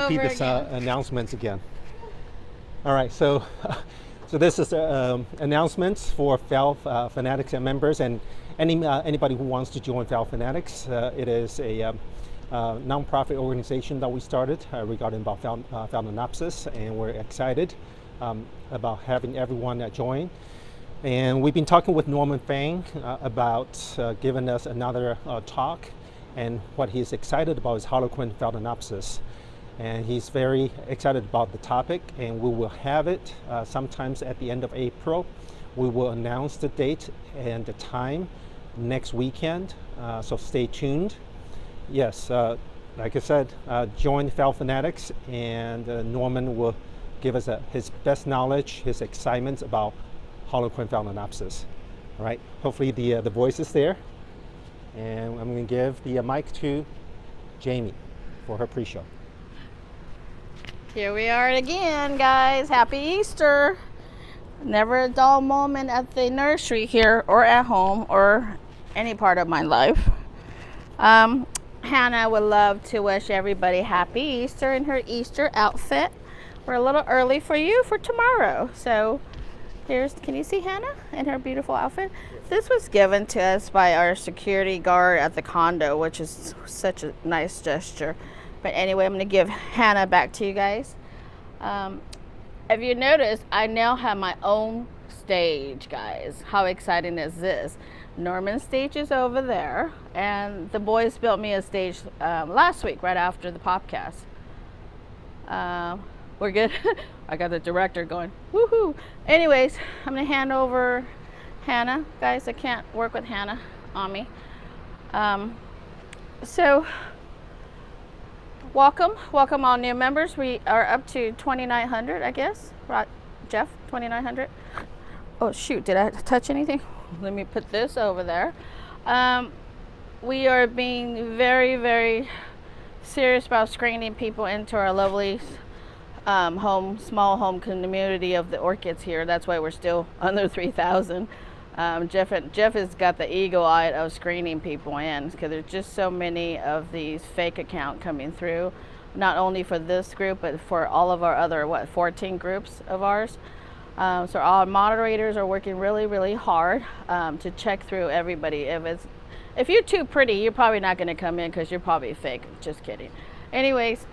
repeat this announcements again. All right, so this is announcements for Phalaenopsis and members and anybody who wants to join Phalaenopsis. It is a nonprofit organization that we started regarding about Phalaenopsis, and we're excited about having everyone join. And we've been talking with Norman Fang about giving us another talk, and what he's excited about is Harlequin Phalaenopsis. And he's very excited about the topic, and we will have it sometimes at the end of April. We will announce the date and the time next weekend, so stay tuned. Yes, like I said, join Phalaenopsis, and Norman will give us his best knowledge, his excitement about Harlequin Phalaenopsis. All right, hopefully the voice is there. And I'm going to give the mic to Jamie for her pre-show. Here we are again, guys. Happy Easter. Never a dull moment at the nursery here or at home or any part of my life. Hannah would love to wish everybody happy Easter in her Easter outfit. We're a little early for you for tomorrow. So can you see Hannah in her beautiful outfit? This was given to us by our security guard at the condo, which is such a nice gesture. But anyway, I'm going to give Hannah back to you guys. If you notice, I now have my own stage, guys. How exciting is this? Norman's stage is over there, and the boys built me a stage last week, right after the podcast. We're good. I got the director going, woohoo. Anyways, I'm going to hand over Hannah. Guys, I can't work with Hannah on me. So, welcome all new members. We are up to 2,900, I guess. Right, Jeff, 2,900. Oh shoot, did I touch anything? Let me put this over there. We are being very, very serious about screening people into our lovely small home community of the orchids here. That's why we're still under 3,000. Jeff has got the eagle eye of screening people in, because there's just so many of these fake accounts coming through, not only for this group but for all of our other 14 groups of ours. So our moderators are working really, really hard to check through everybody. If you're too pretty, you're probably not going to come in because you're probably fake. Just kidding. Anyways,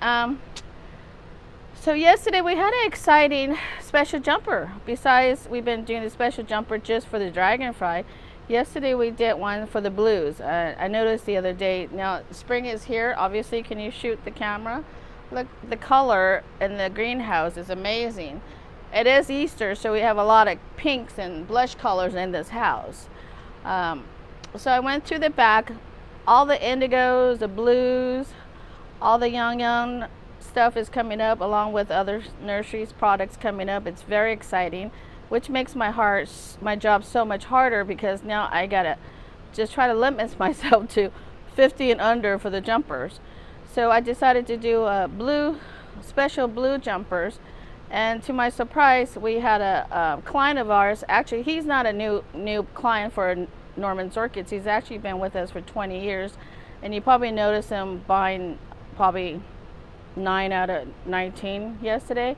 so yesterday we had an exciting special jumper. Besides, we've been doing a special jumper just for the dragonfly. Yesterday we did one for the blues. I noticed the other day, now spring is here. Obviously, can you shoot the camera? Look, the color in the greenhouse is amazing. It is Easter, so we have a lot of pinks and blush colors in this house. So I went through the back, all the indigos, the blues, all the young stuff is coming up, along with other nurseries products coming up. It's very exciting, which makes my job so much harder, because now I gotta just try to limit myself to 50 and under for the jumpers. So I decided to do special blue jumpers, and to my surprise, we had a client of ours. Actually, he's not a new client for Norman's Orchids. He's actually been with us for 20 years, and you probably noticed him buying probably 9 out of 19 yesterday.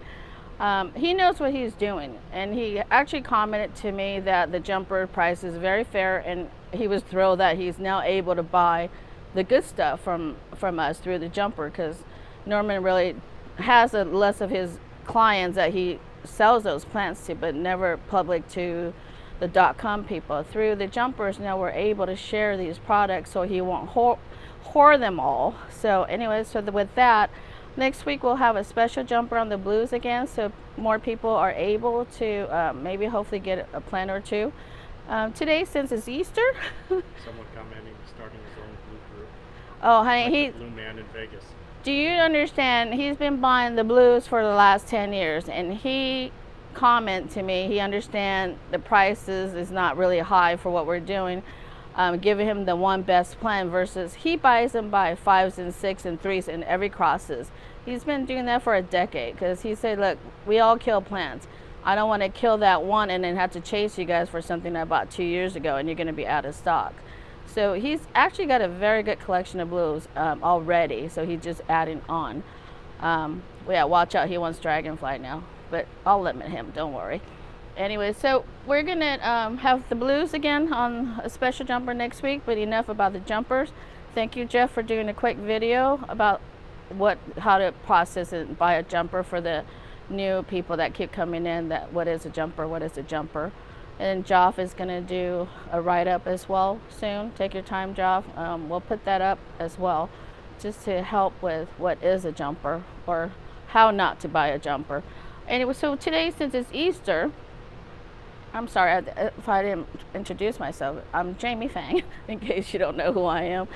He knows what he's doing, and he actually commented to me that the jumper price is very fair, and he was thrilled that he's now able to buy the good stuff from us through the jumper, because Norman really has less of his clients that he sells those plants to, but never public to the .com people. Through the jumpers, now we're able to share these products, so he won't hoard them all. So anyway, with that, next week we'll have a special jumper on the blues again, so more people are able to maybe hopefully get a plant or two. Today, since it's Easter, someone commenting starting his own blue group. Oh, honey, like the blue man in Vegas. Do you understand? He's been buying the blues for the last 10 years, and he commented to me he understands the prices is not really high for what we're doing. Giving him the one best plant versus he buys them by 5s and 6s and 3s in every crosses. He's been doing that for a decade, because he said, look, we all kill plants. I don't want to kill that one and then have to chase you guys for something I bought 2 years ago and you're going to be out of stock. So he's actually got a very good collection of blues already, so he's just adding on. Yeah, watch out, he wants dragonfly now, but I'll limit him, don't worry. Anyway, so we're gonna have the blues again on a special jumper next week, but enough about the jumpers. Thank you, Jeff, for doing a quick video about how to process and buy a jumper for the new people that keep coming in, that what is a jumper. And Joff is going to do a write-up as well soon. Take your time, Joff. We'll put that up as well, just to help with what is a jumper or how not to buy a jumper. Anyway, so today, since it's Easter, I'm sorry if I didn't introduce myself. I'm Jamie Fang, in case you don't know who I am.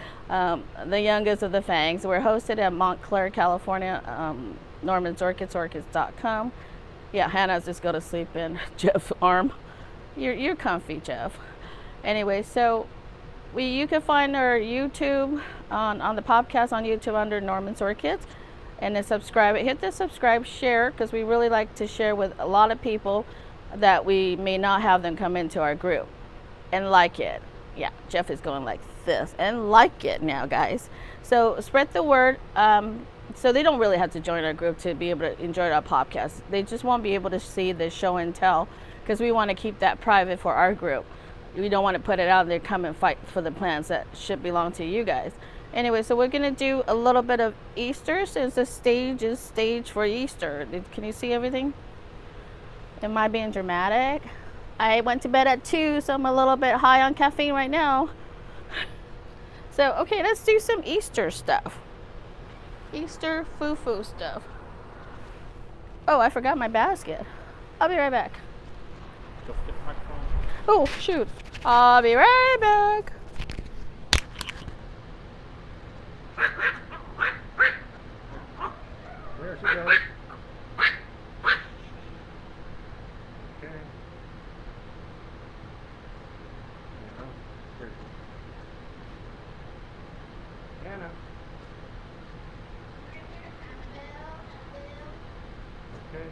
The youngest of the Fangs. We're hosted at Montclair, California. Norman's Orchids, orchids.com. Yeah, Hannah's just go to sleep in Jeff's arm. You're comfy, Jeff. Anyway, so you can find our YouTube on the podcast on YouTube under Norman's Orchids, and then subscribe. Hit the subscribe, share, because we really like to share with a lot of people that we may not have them come into our group, and like it. Yeah, Jeff is going like this, and like it now, guys. So spread the word. So they don't really have to join our group to be able to enjoy our podcast. They just won't be able to see the show and tell, because we want to keep that private for our group. We don't want to put it out there, come and fight for the plants that should belong to you guys. Anyway, so we're going to do a little bit of Easter, since the stage is staged for Easter. Can you see everything? Am I being dramatic? I went to bed at 2, so I'm a little bit high on caffeine right now. So, okay, let's do some Easter stuff. Easter foo-foo stuff. Oh, I forgot my basket. I'll be right back. Just get my phone. Oh, shoot. I'll be right back. There she goes. Okay. Here. Hannah. Okay.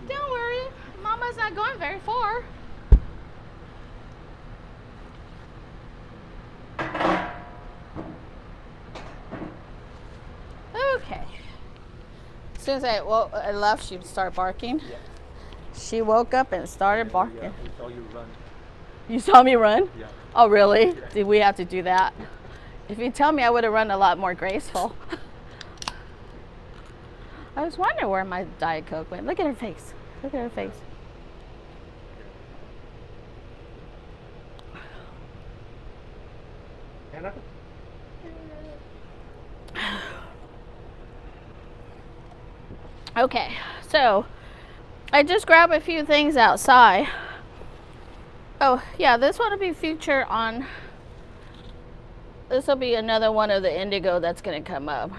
Don't worry. Mama's not going very far. Okay. As soon as I left, she'd start barking. Yeah. She woke up and started barking. Yeah, we saw you run. You saw me run? Yeah. Oh, really? Did we have to do that? If you tell me, I would have run a lot more graceful. I was wondering where my Diet Coke went. Look at her face. Look at her face. Hannah? Okay, so I just grabbed a few things outside. Oh, yeah, this one will be featured on, this will be another one of the indigo that's going to come up.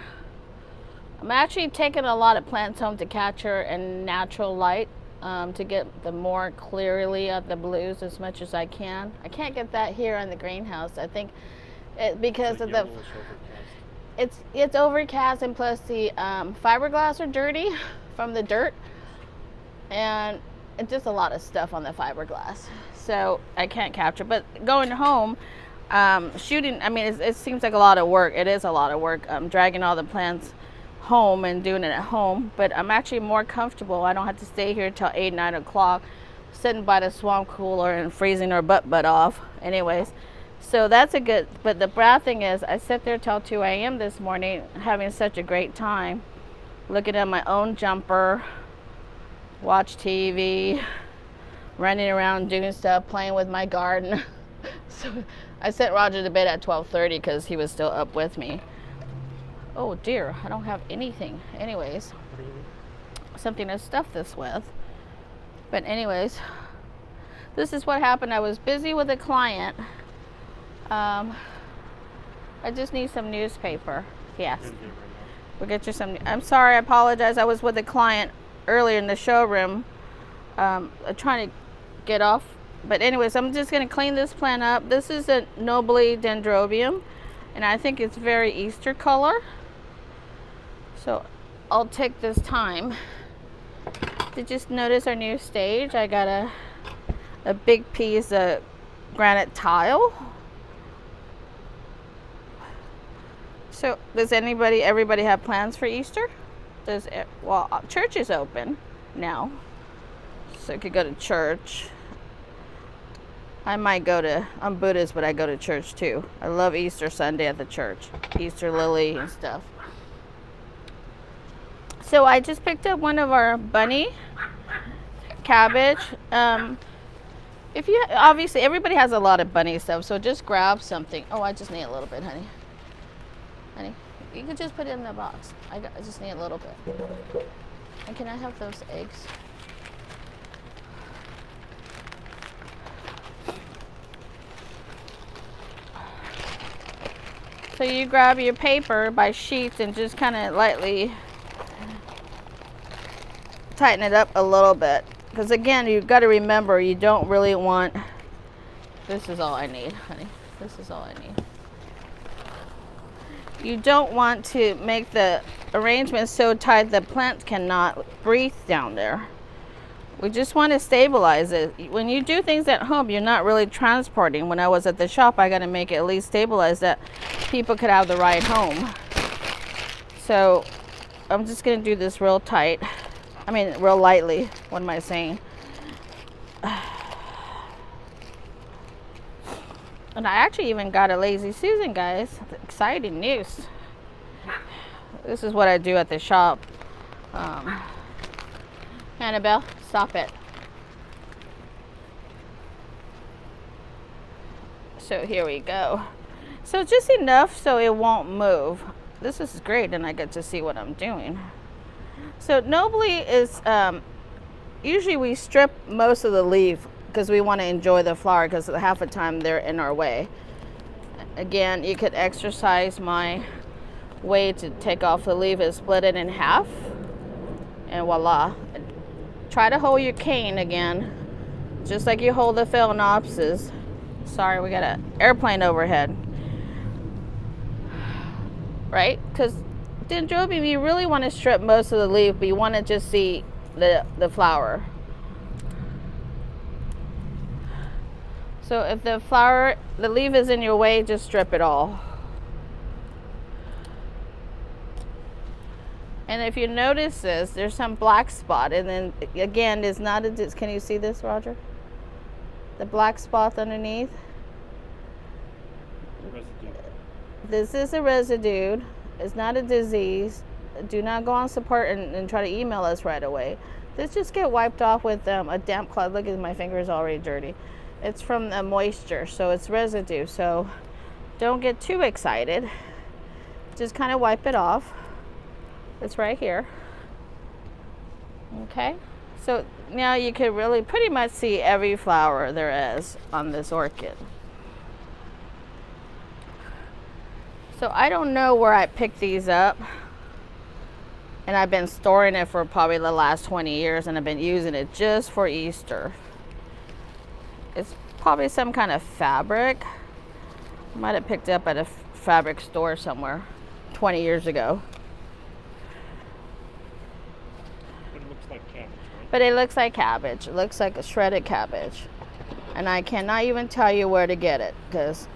I'm actually taking a lot of plants home to capture in natural light to get the more clearly of the blues as much as I can. I can't get that here in the greenhouse. I think because of the it's overcast, and plus the fiberglass are dirty from the dirt, and it's just a lot of stuff on the fiberglass, so I can't capture. But going home, shooting, I mean, it seems like a lot of work. It is a lot of work. Dragging all the plants home and doing it at home, but I'm actually more comfortable. I don't have to stay here till 8, 9 o'clock sitting by the swamp cooler and freezing our butt off. Anyways, so that's a good, but the bad thing is I sat there till 2 a.m. this morning having such a great time looking at my own jumper, watch TV, running around doing stuff, playing with my garden. So I sent Roger to bed at 12:30 because he was still up with me. Oh dear, I don't have anything. Anyways, something to stuff this with. But anyways, this is what happened. I was busy with a client. I just need some newspaper. Yes. We'll get you some. I'm sorry, I apologize. I was with a client earlier in the showroom trying to get off. But anyways, I'm just going to clean this plant up. This is a Nobly Dendrobium, and I think it's very Easter color. So I'll take this time to just notice our new stage. I got a big piece of granite tile. So does everybody have plans for Easter? Well, church is open now, so you could go to church. I might I'm Buddhist, but I go to church too. I love Easter Sunday at the church. Easter lily and stuff. So I just picked up one of our bunny cabbage. Obviously everybody has a lot of bunny stuff, so just grab something. Oh, I just need a little bit, honey. Honey, you can just put it in the box. I just need a little bit. And can I have those eggs? So you grab your paper by sheets and just kind of lightly tighten it up a little bit. Because again, you've got to remember, you don't really want, this is all I need, honey. This is all I need. You don't want to make the arrangement so tight the plant cannot breathe down there. We just want to stabilize it. When you do things at home, you're not really transporting. When I was at the shop, I got to make it at least stabilized that people could have the ride home. So I'm just going to do this real tight. I mean, real lightly. What am I saying? And I actually even got a Lazy Susan, guys. Exciting news. This is what I do at the shop. Annabelle, stop it. So here we go. So just enough so it won't move. This is great, and I get to see what I'm doing. So nobly is, usually we strip most of the leaf because we want to enjoy the flower, because half the time they're in our way. Again, you could exercise my way to take off the leaf and split it in half, and voila. Try to hold your cane again, just like you hold the Phalaenopsis. Sorry, we got an airplane overhead. Right? Because Dendrobium, you really want to strip most of the leaf, but you want to just see the flower. So if the leaf is in your way, just strip it all. And if you notice this, there's some black spot, and then again, it's not can you see this, Roger? The black spot underneath? Residue. This is a residue. It's not a disease. Do not go on support and try to email us right away. This just get wiped off with a damp cloth. Look at my finger is already dirty. It's from the moisture, so it's residue. So don't get too excited. Just kind of wipe it off. It's right here. Okay, so now you can really pretty much see every flower there is on this orchid. So I don't know where I picked these up, and I've been storing it for probably the last 20 years, and I've been using it just for Easter. It's probably some kind of fabric. I might have picked it up at a fabric store somewhere 20 years ago. But it looks like cabbage. It looks like a shredded cabbage. And I cannot even tell you where to get it, because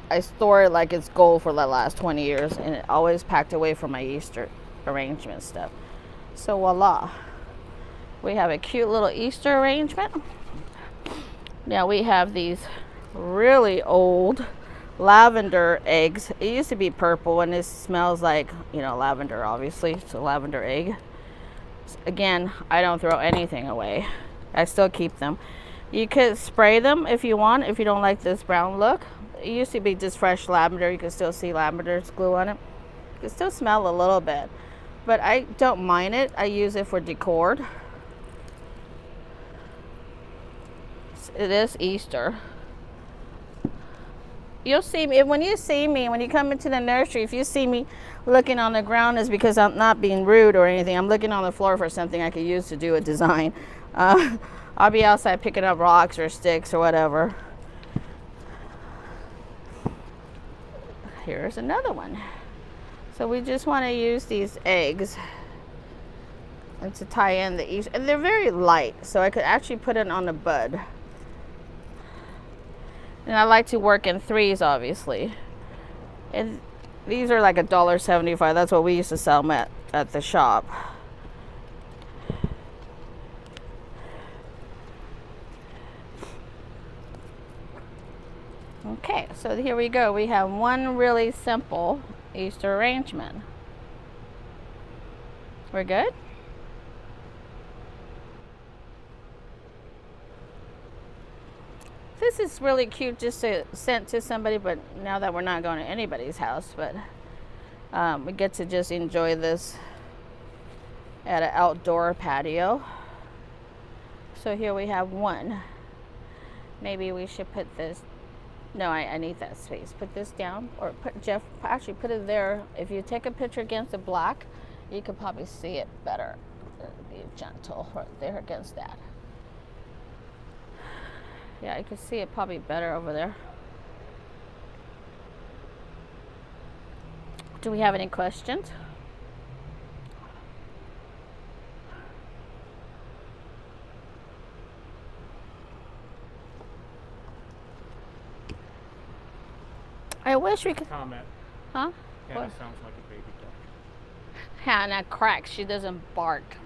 I store it like it's gold for the last 20 years, and it always packed away from my Easter arrangement stuff. So voila. We have a cute little Easter arrangement. Now we have these really old lavender eggs. It used to be purple, and it smells like, you know, lavender, obviously. It's a lavender egg. Again, I don't throw anything away. I still keep them. You could spray them if you want, if you don't like this brown look. It used to be just fresh lavender. You can still see lavender's glue on it. You can still smell a little bit, but I don't mind it. I use it for decor. It is Easter. You'll see me, when you come into the nursery, if you see me looking on the ground, is because I'm not being rude or anything. I'm looking on the floor for something I could use to do a design. I'll be outside picking up rocks or sticks or whatever. Here's another one. So we just want to use these eggs and to tie in the Easter, and they're very light, so I could actually put it on a bud. And I like to work in threes, obviously. And These are like $1.75. That's what we used to sell them at the shop. Okay, so here we go. We have one really simple Easter arrangement. We're good? This is really cute just to send to somebody, but now that we're not going to anybody's house, but we get to just enjoy this at an outdoor patio. So here we have one. Maybe we should put this, no, I need that space. Put this down, or put, Jeff, actually put it there. If you take a picture against the black, you could probably see it better. Be gentle right there against that. Yeah, you can see it probably better over there. Do we have any questions? I wish we could. Comment. Huh? Hannah What? sounds like a baby duck. Hannah cracks. She doesn't bark.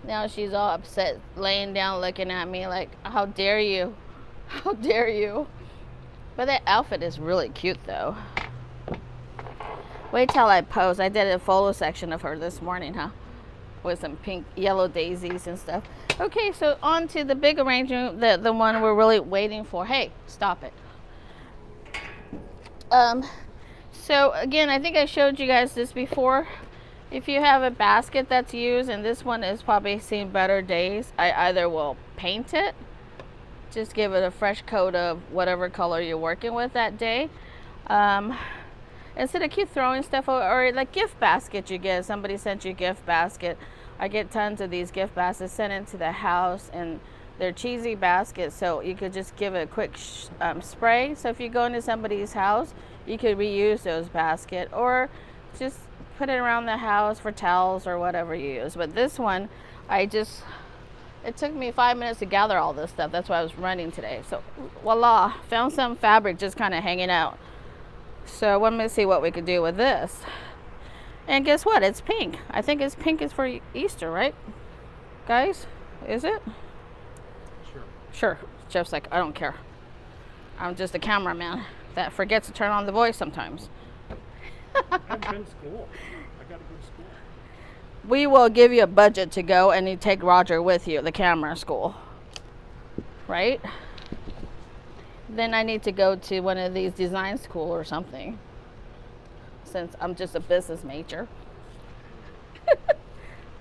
Now she's all upset, laying down, looking at me like, "How dare you? How dare you?" But that outfit is really cute, though. Wait till I post. I did a photo section of her this morning, huh? With some pink, yellow daisies and stuff. Okay, so on to the big arrangement, the one we're really waiting for. Hey, stop it. So again, I think I showed you guys this before. If you have a basket that's used, and this one is probably seen better days, I either will paint it, just give it a fresh coat of whatever color you're working with that day. Instead of keep throwing stuff, or like gift basket you get, somebody sent you a gift basket. I get tons of these gift baskets sent into the house, and they're cheesy baskets, so you could just give it a quick spray. So if you go into somebody's house, you could reuse those baskets, or just put it around the house for towels or whatever you use. But this one, it took me 5 minutes to gather all this stuff. That's why I was running today. So voila, found some fabric just kind of hanging out. So let me see what we could do with this. And guess what? It's pink. I think it's pink is for Easter, right? Guys, is it? Sure. Sure. Jeff's like, I don't care. I'm just a cameraman that forgets to turn on the voice sometimes. I've been to school. I gotta go to school. We will give you a budget to go, and you take Roger with you, the camera school. Right? Then I need to go to one of these design school or something, since I'm just a business major.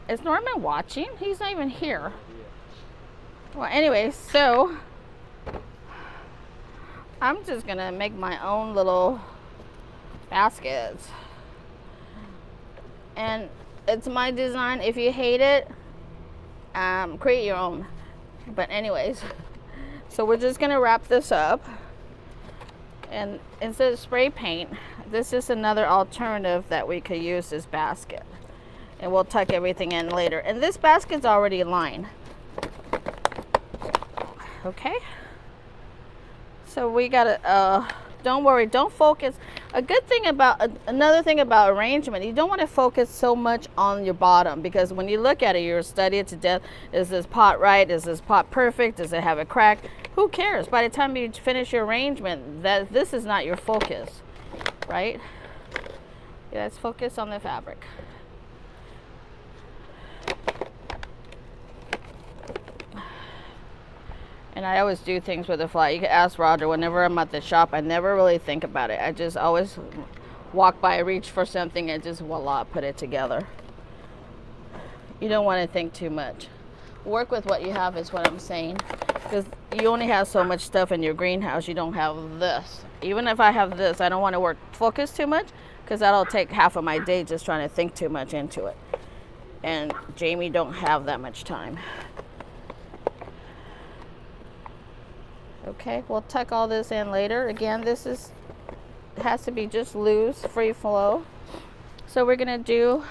Is Norman watching? He's not even here. Well, anyway, so I'm just gonna make my own little baskets, and it's my design. If you hate it, create your own. But anyways, so we're just gonna wrap this up, and instead of spray paint, this is another alternative that we could use this basket, and we'll tuck everything in later. And this basket's already lined. Okay, so we gotta don't worry, don't focus. Another thing about arrangement, you don't want to focus so much on your bottom, because when you look at it, you're studying it to death. Is this pot right? Is this pot perfect? Does it have a crack? Who cares? By the time you finish your arrangement, this is not your focus, right? Yeah, let's focus on the fabric. And I always do things with a fly. You can ask Roger. Whenever I'm at the shop, I never really think about it. I just always walk by, reach for something, and just voila, put it together. You don't want to think too much. Work with what you have is what I'm saying. Because you only have so much stuff in your greenhouse. You don't have this. Even if I have this, I don't want to focus too much, because that'll take half of my day just trying to think too much into it. And Jamie don't have that much time. Okay, we'll tuck all this in later. Again, this has to be just loose, free flow. So we're gonna do,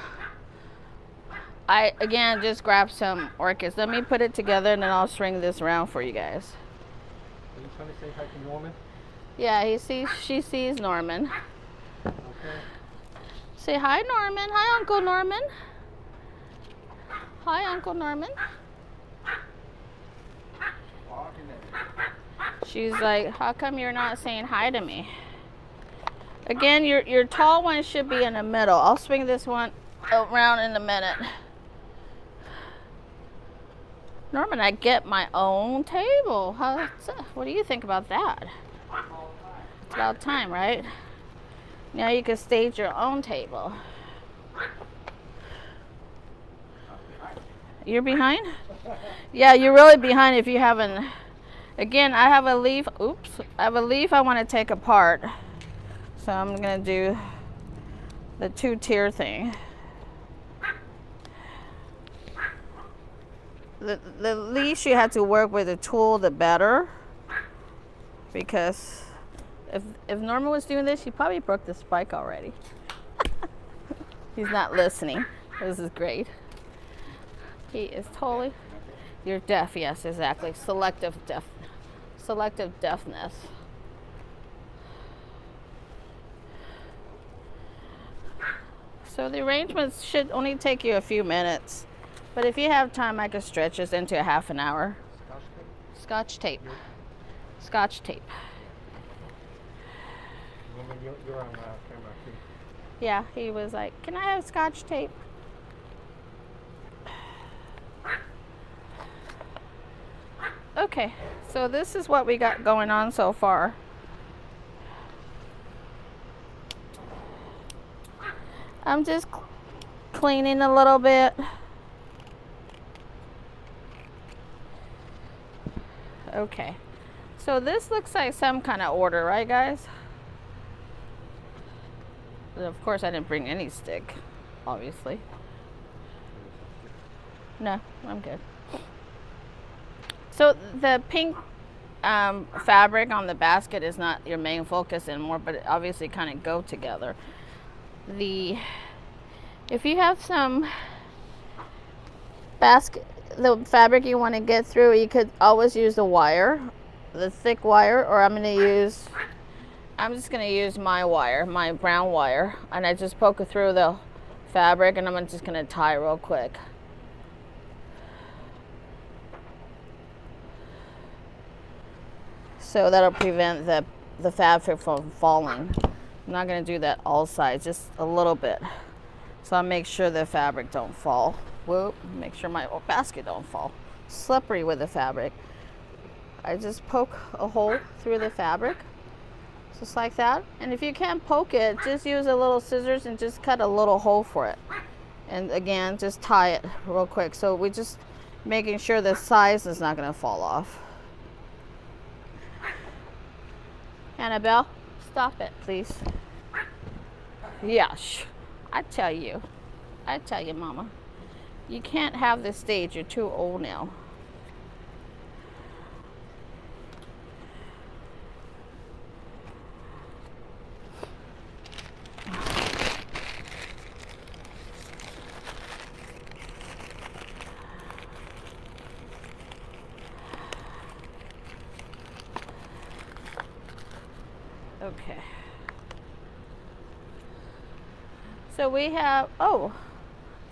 again just grab some orchids. Let me put it together, and then I'll string this around for you guys. Are you trying to say hi to Norman? Yeah, she sees Norman. Okay. Say hi, Norman. Hi, Uncle Norman. Hi, Uncle Norman. She's like, how come you're not saying hi to me? Again, your tall one should be in the middle. I'll swing this one around in a minute. Norman, I get my own table. What do you think about that? It's about time, right? Now you can stage your own table. You're behind? Yeah, you're really behind if you haven't. Again, I have a leaf. Oops. I have a leaf I want to take apart. So I'm going to do the 2-tier thing. The least you have to work with a tool, the better. Because if Norman was doing this, he probably broke the spike already. He's not listening. This is great. He is totally. You're deaf, yes, exactly. Selective deafness. So the arrangements should only take you a few minutes. But if you have time, I could stretch this into a half an hour. Scotch tape. Scotch tape. You're on camera too. Yeah, he was like, can I have Scotch tape? Okay, so this is what we got going on so far. I'm just cleaning a little bit. Okay, so this looks like some kind of order, right, guys? And of course, I didn't bring any stick, obviously. No, I'm good. So the pink fabric on the basket is not your main focus anymore, but it obviously kind of go together. If you have some the fabric you want to get through, you could always use the wire, the thick wire, or I'm just gonna use my wire, my brown wire, and I just poke it through the fabric, and I'm just gonna tie real quick. So that'll prevent the fabric from falling. I'm not gonna do that all sides, just a little bit. So I'll make sure the fabric don't fall. Whoop, make sure my basket don't fall. Slippery with the fabric. I just poke a hole through the fabric, just like that. And if you can't poke it, just use a little scissors and just cut a little hole for it. And again, just tie it real quick. So we're just making sure the size is not gonna fall off. Annabelle, stop it, please. Yeah, I tell you, Mama. You can't have this stage. You're too old now. Okay. So we have,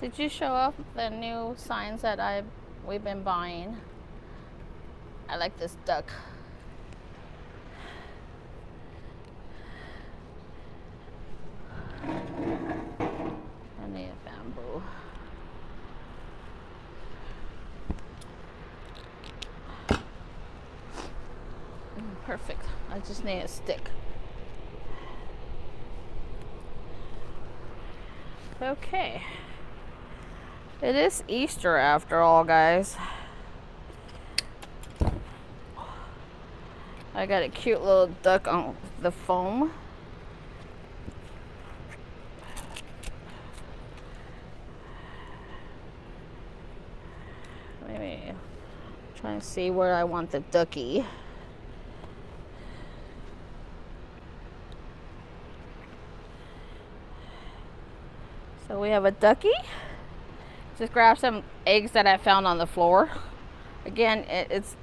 did you show off the new signs that we've been buying? I like this duck. I need a bamboo. Perfect. I just need a stick. Okay. It is Easter after all, guys. I got a cute little duck on the foam. Maybe trying to see where I want the ducky. So we have a ducky. Just grab some eggs that I found on the floor. Again, it's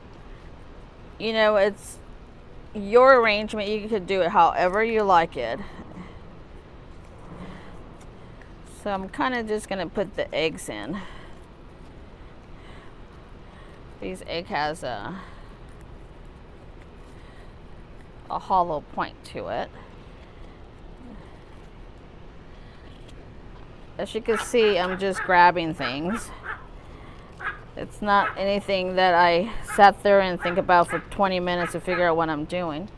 your arrangement. You could do it however you like it. So I'm kind of just going to put the eggs in. This egg has a hollow point to it. As you can see, I'm just grabbing things. It's not anything that I sat there and think about for 20 minutes to figure out what I'm doing.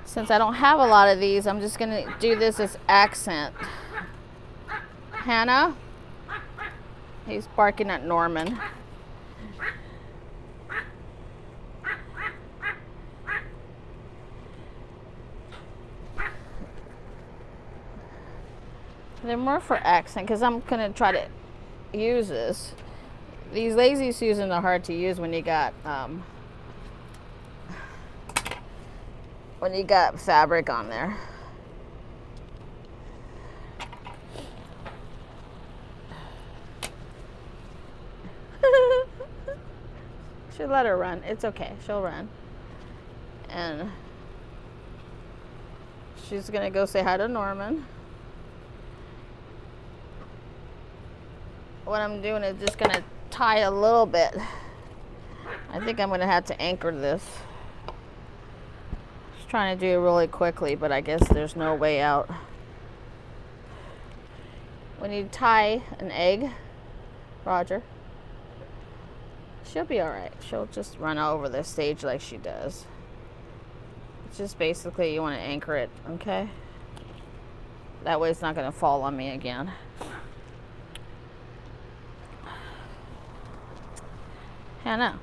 Since I don't have a lot of these, I'm just going to do this as accent. Hannah? He's barking at Norman. They're more for accent because I'm going to try to use this. These lazy Susans are hard to use when you got fabric on there. Should let her run. It's okay. She'll run. And she's going to go say hi to Norman. What I'm doing is just going to tie a little bit. I think I'm going to have to anchor this. Just trying to do it really quickly, but I guess there's no way out. When you tie an egg, Roger, she'll be all right. She'll just run over the stage like she does. It's just basically you want to anchor it, okay? That way it's not going to fall on me again. Hannah.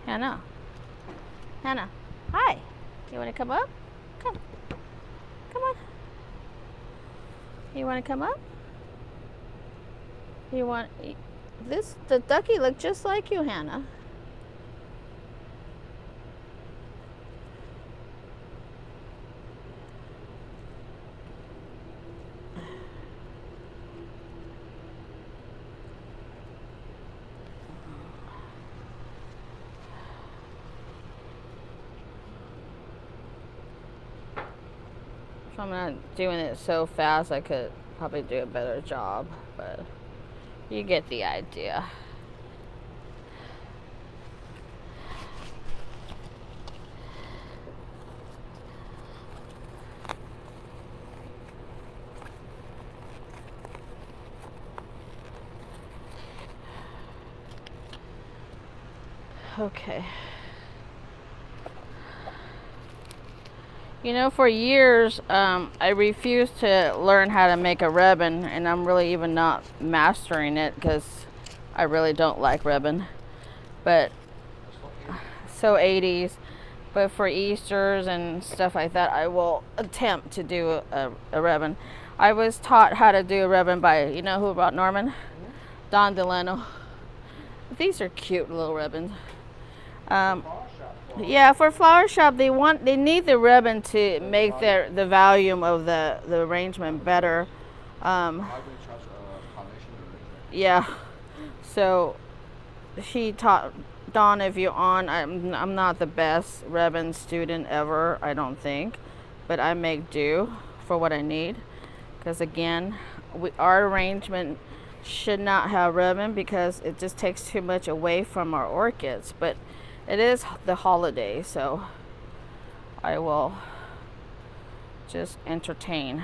Hannah. Hannah. Hi. You want to come up? Come. Come on. You want to come up? You want... The ducky looked just like you, Hannah. If I'm not doing it so fast, I could probably do a better job, but you get the idea. Okay. You know, for years, I refused to learn how to make a ribbon, and I'm really even not mastering it because I really don't like ribbon. But, so 80s. But for Easters and stuff like that, I will attempt to do a ribbon. I was taught how to do a ribbon by, you know who about Norman? Don Delano. These are cute little ribbons. Yeah, for flower shop, they need the ribbon to make the volume of the arrangement better. Yeah, so she taught Dawn, if you're on, I'm not the best ribbon student ever, I don't think, but I make do for what I need, because again, our arrangement should not have ribbon because it just takes too much away from our orchids. But it is the holiday, so I will just entertain.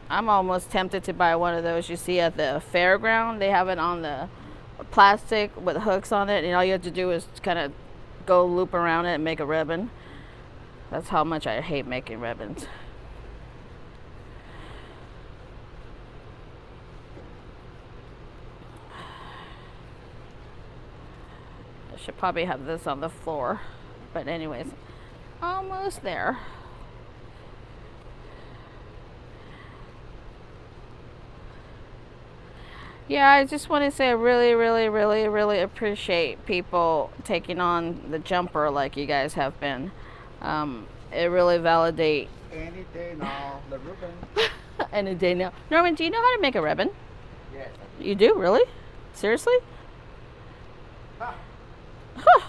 I'm almost tempted to buy one of those you see at the fairground. They have it on the plastic with hooks on it, and all you have to do is kind of go loop around it and make a ribbon. That's how much I hate making ribbons. Should probably have this on the floor, but anyways, almost there. Yeah, I just want to say I really appreciate people taking on the jumper like you guys have been. It really validates. Any day now, the ribbon. Any day now. Norman, do you know how to make a ribbon? Yes. You do, really? Seriously? Ah. Huh.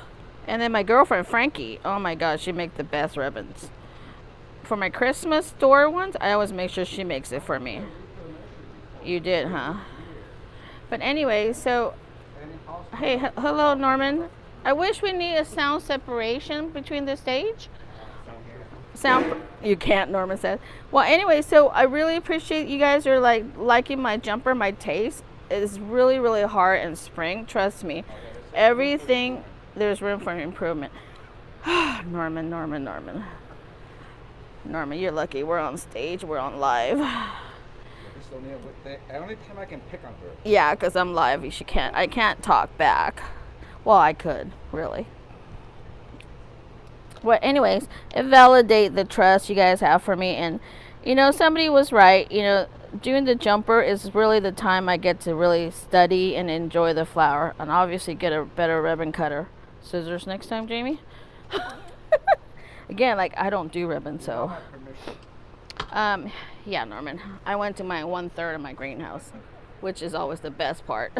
And then my girlfriend Frankie, oh my gosh, she makes the best ribbons. For my Christmas store ones, I always make sure she makes it for me. You did, huh? But anyway, so hey, hello Norman. I wish we need a sound separation between the stage. Sound, you can't, Norman says. Well, anyway, so I really appreciate you guys are like liking my jumper. My taste is really, really hard in spring. Trust me. Everything, there's room for improvement. Norman, you're lucky. We're on stage. We're on live. The only time I can pick on her. Yeah, because I'm live. I can't talk back. Well, I could, really. Well, anyways, it validates the trust you guys have for me. And, you know, somebody was right. You know, doing the jumper is really the time I get to really study and enjoy the flower. And obviously get a better ribbon cutter. Scissors next time, Jamie? Again, like, I don't do ribbon, so. Yeah, Norman. I went to my 1/3 of my greenhouse, which is always the best part.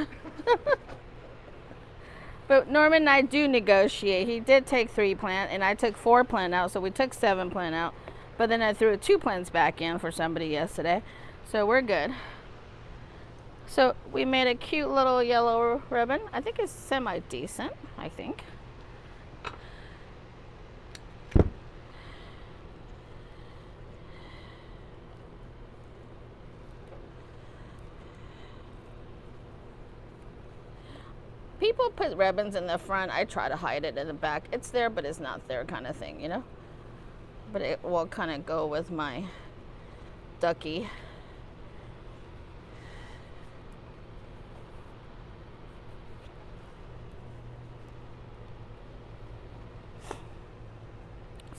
But Norman and I do negotiate. He did take 3 plant, and I took 4 plant out, so we took 7 plant out. But then I threw 2 plants back in for somebody yesterday, so we're good. So we made a cute little yellow ribbon. I think it's semi-decent, I think. People put ribbons in the front. I try to hide it in the back. It's there, but it's not there kind of thing, you know? But it will kind of go with my ducky.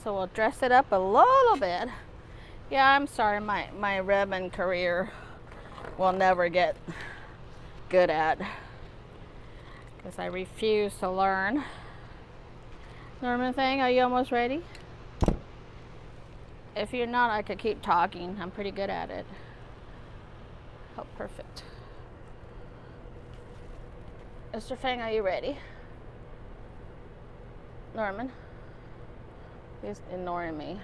So we'll dress it up a little bit. Yeah, I'm sorry, my ribbon career will never get good at. Because I refuse to learn. Norman Fang, are you almost ready? If you're not, I could keep talking. I'm pretty good at it. Oh, perfect. Mr. Fang, are you ready? Norman? He's ignoring me.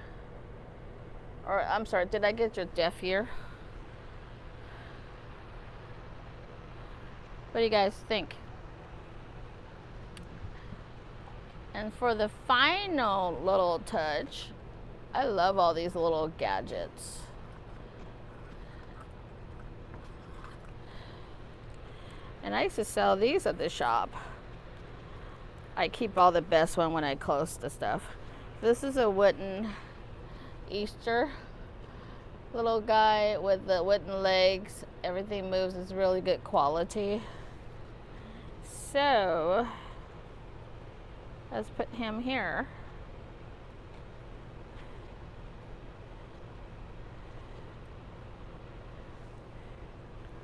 Or, I'm sorry, did I get your deaf ear? What do you guys think? And for the final little touch, I love all these little gadgets. And I used to sell these at the shop. I keep all the best one when I close the stuff. This is a wooden Easter little guy with the wooden legs. Everything moves. It's really good quality. So let's put him here.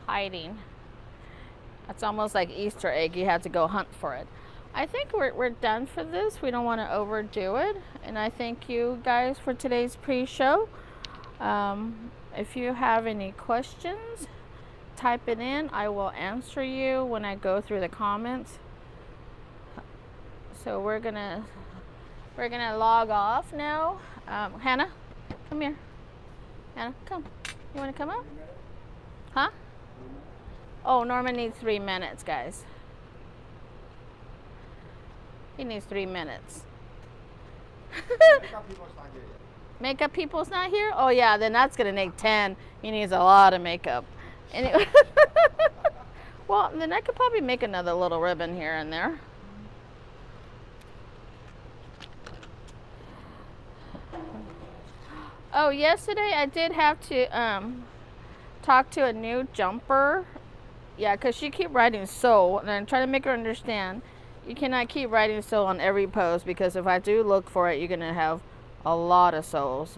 Hiding. That's almost like Easter egg. You have to go hunt for it. I think we're done for this. We don't want to overdo it. And I thank you guys for today's pre-show. If you have any questions, type it in. I will answer you when I go through the comments. So we're gonna log off now. Hannah, come here. Hannah, come. You want to come up? Huh? Oh, Norman needs 3 minutes, guys. He needs 3 minutes. Makeup people's not here? Oh yeah, then that's gonna take 10. He needs a lot of makeup. Anyway, well, then I could probably make another little ribbon here and there. Oh, yesterday I did have to talk to a new jumper. Yeah, because she keep writing so, and I'm trying to make her understand. You cannot keep writing so on every post, because if I do look for it, you're going to have a lot of so's,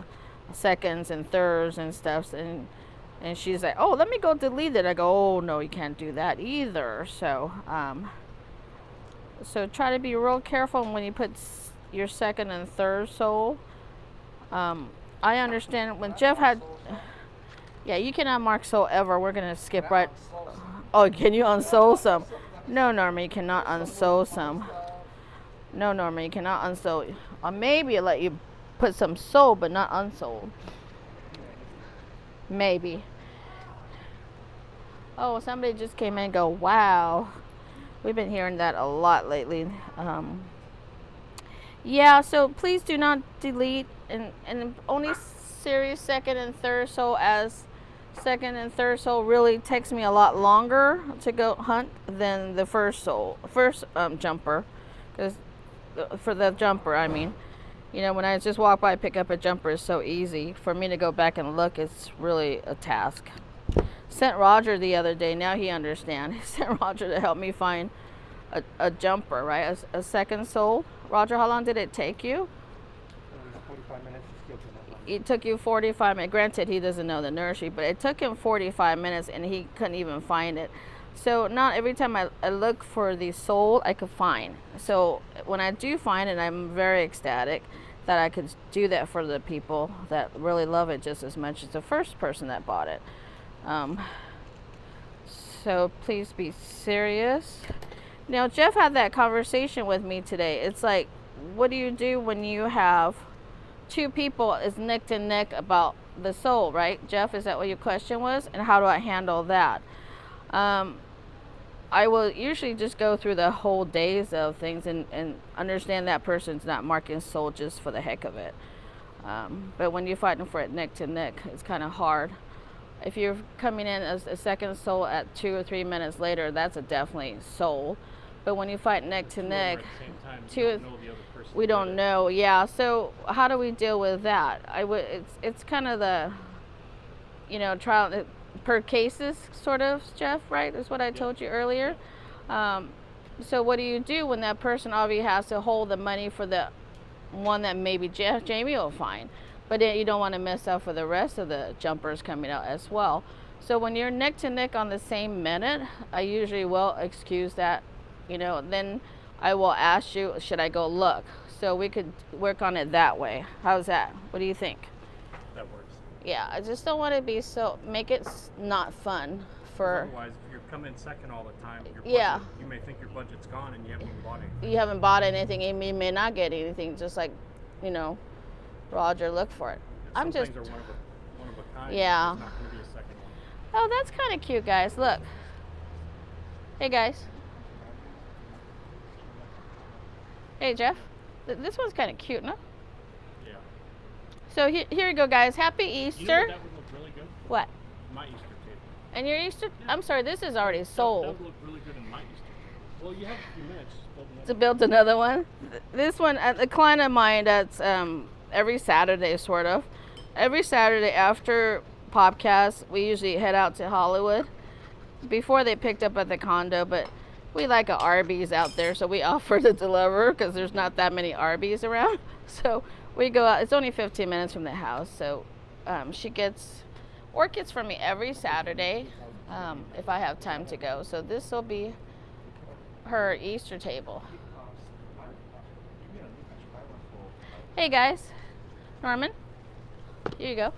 seconds and thirds and stuff. And she's like, oh, let me go delete it. I go, oh, no, you can't do that either. So, so try to be real careful when you put your second and third soul. I understand when Jeff had, yeah, you cannot mark soul ever. We're going to skip right. Oh, can you unsoul some? No, Norma, you cannot unsoul some. No, Norman, you cannot unsold. Or maybe let you put some sold, but not unsold. Maybe. Oh, somebody just came in and go, wow. We've been hearing that a lot lately. Yeah, so please do not delete, and only serious second and third soul, as second and third soul really takes me a lot longer to go hunt than the first soul, jumper, because for the jumper, I mean, you know, when I just walk by, pick up a jumper is so easy. For me to go back and look, it's really a task. Sent Roger the other day, now he understands. Sent Roger to help me find a jumper, right? A second soul. Roger, how long did it take you? 45 minutes to skill to that one. It took you 45 minutes. Granted, he doesn't know the nursery, but it took him 45 minutes and he couldn't even find it. So not every time I look for the soul, I could find. So when I do find it, I'm very ecstatic that I could do that for the people that really love it just as much as the first person that bought it. So please be serious. Now, Jeff had that conversation with me today. It's like, what do you do when you have two people is neck to neck about the soul, right? Jeff, is that what your question was? And how do I handle that? I will usually just go through the whole days of things and understand that person's not marking soul just for the heck of it. But when you're fighting for it neck to neck, it's kind of hard. If you're coming in as a second soul at 2 or 3 minutes later, that's a definitely soul. But when you fight neck to neck, we don't know. Yeah. So how do we deal with that? It's kind of the, you know, trial per cases sort of, Jeff, right? Is what I told you earlier. So what do you do when that person obviously has to hold the money for the one that maybe Jamie will find, but then you don't want to mess up for the rest of the jumpers coming out as well. So when you're neck to neck on the same minute, I usually will excuse that, you know, then I will ask you, should I go look? So we could work on it that way. How's that? What do you think? That works. Yeah, I just don't want to be make it not fun for. Otherwise, if you're coming second all the time, your Yeah. budget, you may think your budget's gone and you haven't even bought anything. You haven't bought anything, and you may not get anything, just like, you know, Roger, look for it. Some things are one of a kind. Yeah. There's not going to be a second one. Oh, that's kind of cute, guys. Look. Hey, guys. Hey, Jeff. This one's kind of cute, no? Yeah. So here you go, guys. Happy Easter. You know what that would look really good? What? My Easter table. And your Easter? Yeah. I'm sorry, this is already That sold. would look really good in my Easter table. Well, you have a few minutes To build another one. This one, a client of mine that's every Saturday, sort of. Every Saturday after podcast, we usually head out to Hollywood. Before they picked up at the condo, but we like a Arby's out there, so we offer to deliver because there's not that many Arby's around. So we go out. It's only 15 minutes from the house, so she gets orchids from me every Saturday if I have time to go. So this will be her Easter table. Hey guys, Norman, here you go.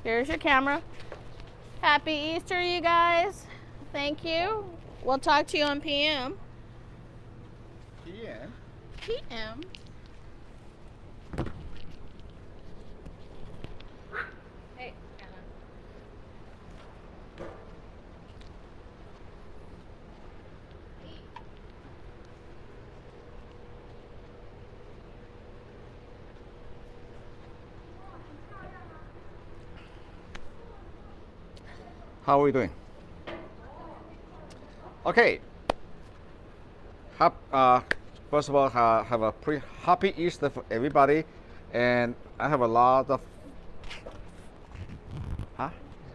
Here's your camera. Happy Easter, you guys. Thank you. We'll talk to you on PM. PM? PM. Hey, Anna. How are we doing? Okay. First of all, have a happy Easter for everybody, and I have a lot of.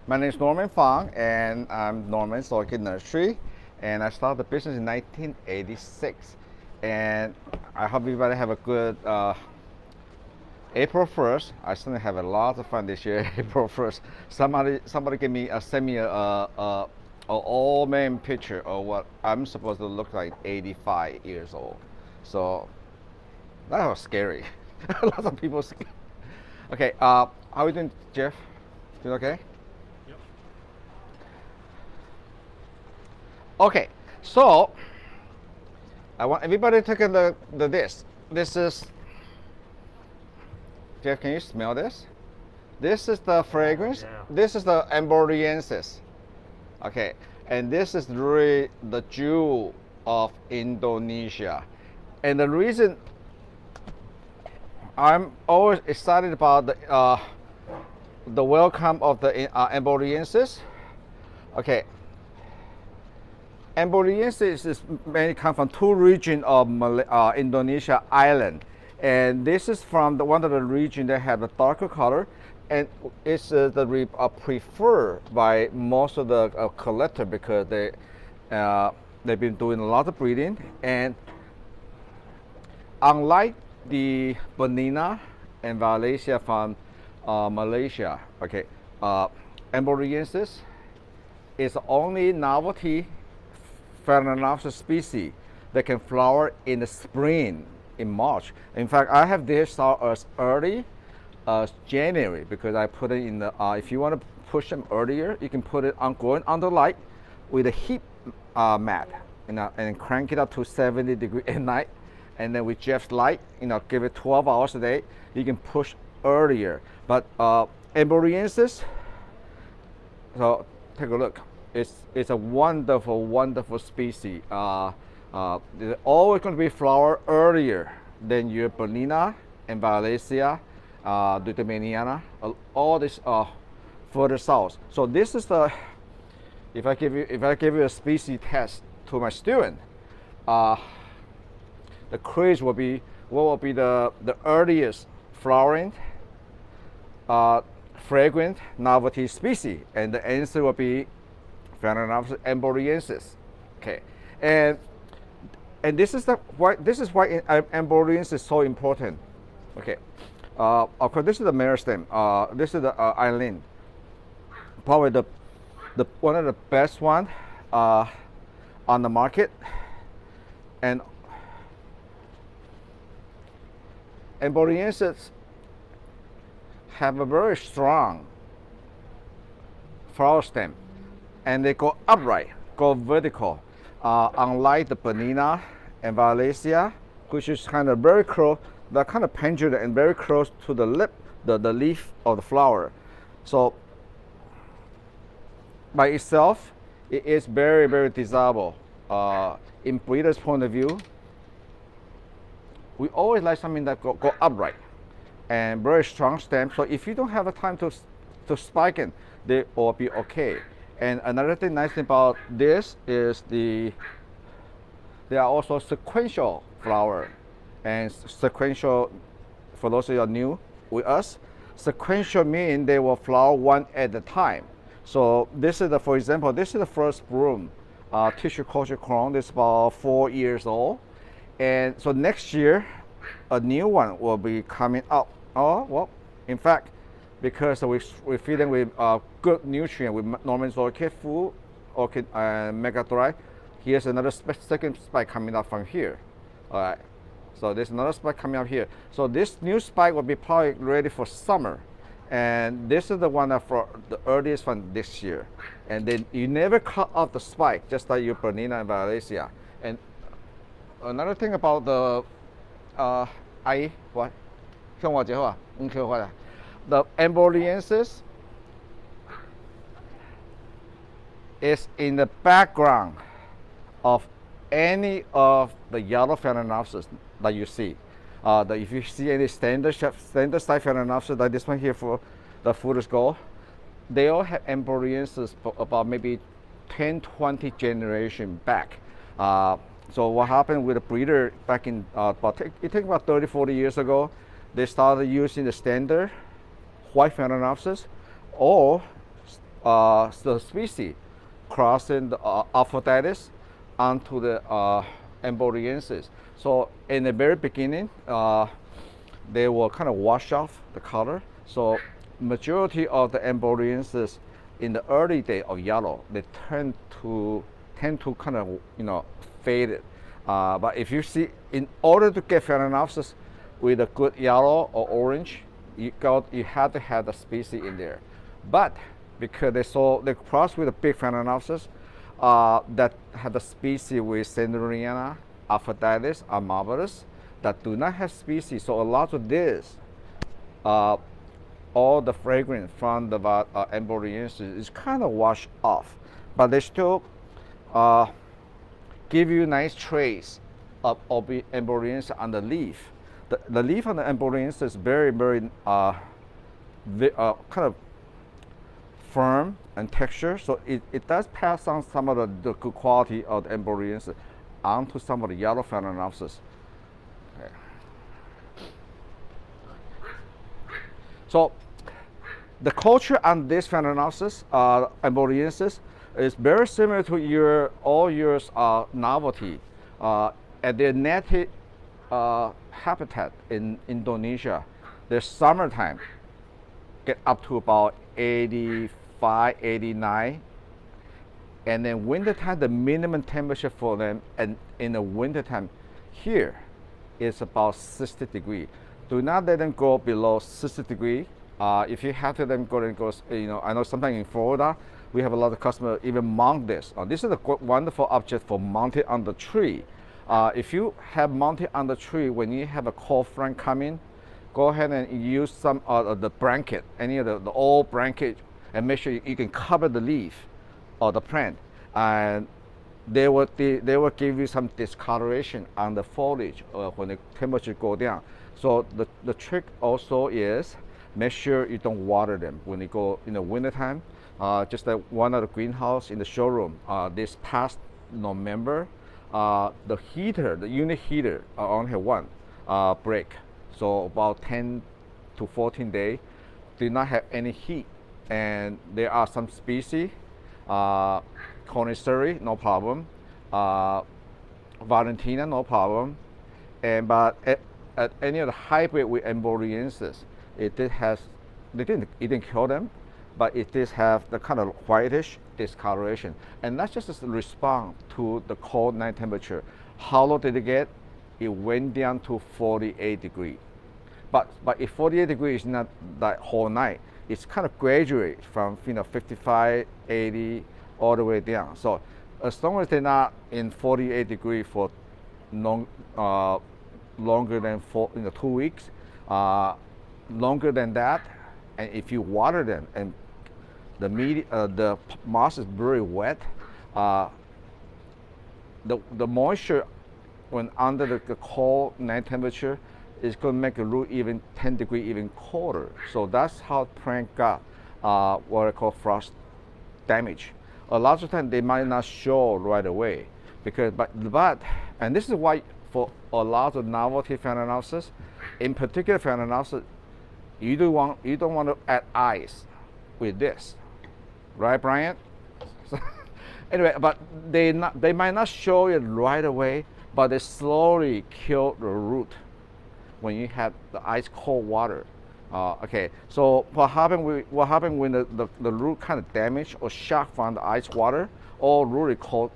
My name is Norman Fang, and I'm Norman's Orchid Nursery, and I started the business in 1986, and I hope everybody have a good April 1st. I certainly have a lot of fun this year. April 1st, somebody give me send me a old man picture of what I'm supposed to look like 85 years old. So that was scary. A lot of people. Okay, how are you doing, Jeff? Feel okay? Yep. Okay, so I want everybody to take a look at this. This is, Jeff, can you smell this? This is the fragrance. Yeah. This is the amboinensis. Okay, and this is really the jewel of Indonesia. And the reason I'm always excited about the welcome of the amboinensis. Okay, amboinensis is mainly come from two regions of Indonesia island, and this is from one of the regions that have a darker color, and it's preferred by most of the collector because they've been doing a lot of breeding. And unlike the banana and Valencia from Malaysia, okay, amboinensis is the only novelty Phalaenopsis species that can flower in the spring, in March. In fact, I have this start as early as January because I put it in the, if you want to push them earlier, you can put it on going under light with a heat mat, and crank it up to 70 degrees at night. And then with Jeff's light, give it 12 hours a day, you can push earlier. But amboinensis, so take a look. It's a wonderful, wonderful species. They're always going to be flower earlier than your banana and Valencia, Dutameniana, all this further south. So this is the, if I give you a species test to my student, the quiz will be what will be the earliest flowering, fragrant novelty species, and the answer will be Phalaenopsis amboinensis. Okay, and this is why amboinensis is so important. Okay, of course this is the meristem. This is the island, probably the one of the best one on the market, and amboinensis have a very strong flower stem, and they go upright, go vertical, unlike the banana and Valencia, which is kind of very close, they're kind of pendulum and very close to the lip, the leaf of the flower. So by itself, it is very, very desirable. In breeder's point of view, we always like something that go upright and very strong stem. So if you don't have the time to spike it, they will be okay. And another thing nice thing about this is they are also sequential flower. And sequential, for those of you who are new with us, sequential means they will flower one at a time. So this is for example, this is the first bloom, tissue culture clone. This is about 4 years old. And so next year, a new one will be coming up. Oh, well, in fact, because we feed them with good nutrient with Norman Orchid food, Orchid Mega Dry. Here's another second spike coming up from here. All right, so there's another spike coming up here. So this new spike will be probably ready for summer. And this is the one that for the earliest one this year. And then you never cut off the spike, just like your banana and Valencia. And another thing about the what? The amboinensis is in the background of any of the yellow Phalaenopsis that you see. If you see any standard size Phalaenopsis like this one here for the foolish gold, they all have amboinensis about maybe 10-20 generations back. So what happened with the breeder back in it took about 30-40 years ago, they started using the standard white Phalaenopsis or the species crossing the Aphrodites onto the amboinensis. So in the very beginning, they will kind of wash off the color. So majority of the amboinensis in the early day of yellow, they tend to kind of fade it. But if you see, in order to get Phalaenopsis with a good yellow or orange, you have to have the species in there. But because they cross with a big Phalaenopsis that have the species with Sanderiana Aphrodite are marvelous that do not have species. So a lot of this, all the fragrance from the amboinensis is kind of washed off, but they still give you nice trace of amboinensis on the leaf. The leaf on the amboinensis is very, very kind of firm and texture, so it does pass on some of the good quality of the amboinensis onto some of the yellow Phalaenopsis. Okay. So the culture on this Phalaenopsis, amboinensis, is very similar to all your novelty. At their native habitat in Indonesia, the summertime get up to about 85, 89. And then wintertime, the minimum temperature for them, and in the wintertime here is about 60 degrees. Do not let them go below 60 degrees. If you have to let them go, I know sometimes in Florida, we have a lot of customers even mount this. This is a wonderful object for mounted on the tree. If you have mounted on the tree, when you have a cold front coming, go ahead and use some of the blanket, any of the old blanket, and make sure you can cover the leaf or the plant, and they will give you some discoloration on the foliage when the temperature go down. So the trick also is make sure you don't water them when you go in the wintertime. Just like one of the greenhouse in the showroom this past November, the unit heater only had one break, so about 10 to 14 days did not have any heat, and there are some species, Coniferae, no problem, Valentina, no problem, but at any of the hybrid with amboinensis, it didn't kill them, but it did have the kind of whitish discoloration, and that's just a response to the cold night temperature. How low did it get? It went down to 48 degrees. But if 48 degrees is not that whole night, it's kind of graduate from 55, 80, all the way down. So as long as they're not in 48 degrees for longer than 2 weeks, longer than that, and if you water them and the moss is very wet, the moisture when under the cold night temperature is going to make the root even 10 degrees even colder. So that's how plant got what I call frost damage. A lot of times they might not show right away because but and this is why for a lot of novelty Phalaenopsis, in particular Phalaenopsis, you don't want to add ice with this, right, Brian? So, anyway, but they might not show it right away, but they slowly kill the root when you have the ice cold water. Okay, so what happened when the root kind of damaged or shocked from the ice water or really cold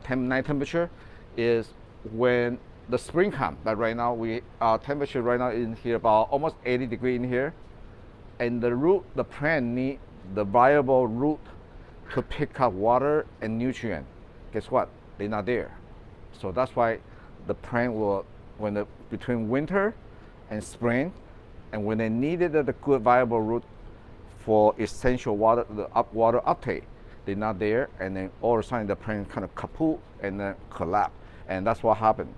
night temperature is when the spring comes. But right now our temperature right now in here about almost 80 degrees in here, and the plant need the viable root to pick up water and nutrient. Guess what? They're not there. So that's why the plant will, between winter and spring, and when they needed the good viable root for essential water, water uptake, they're not there, and then all of a sudden the plant kind of kaput and then collapse, and that's what happened.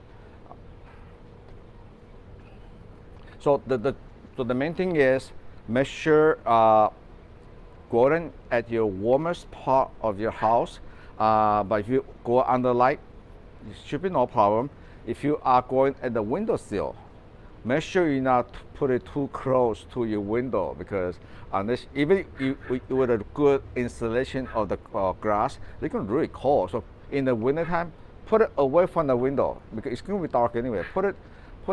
So the main thing is make sure growing at your warmest part of your house, but if you go under light, it should be no problem. If you are going at the windowsill, make sure you not put it too close to your window, because unless even with a good insulation of the glass, they can really cold. So in the wintertime, put it away from the window because it's going to be dark anyway. Put it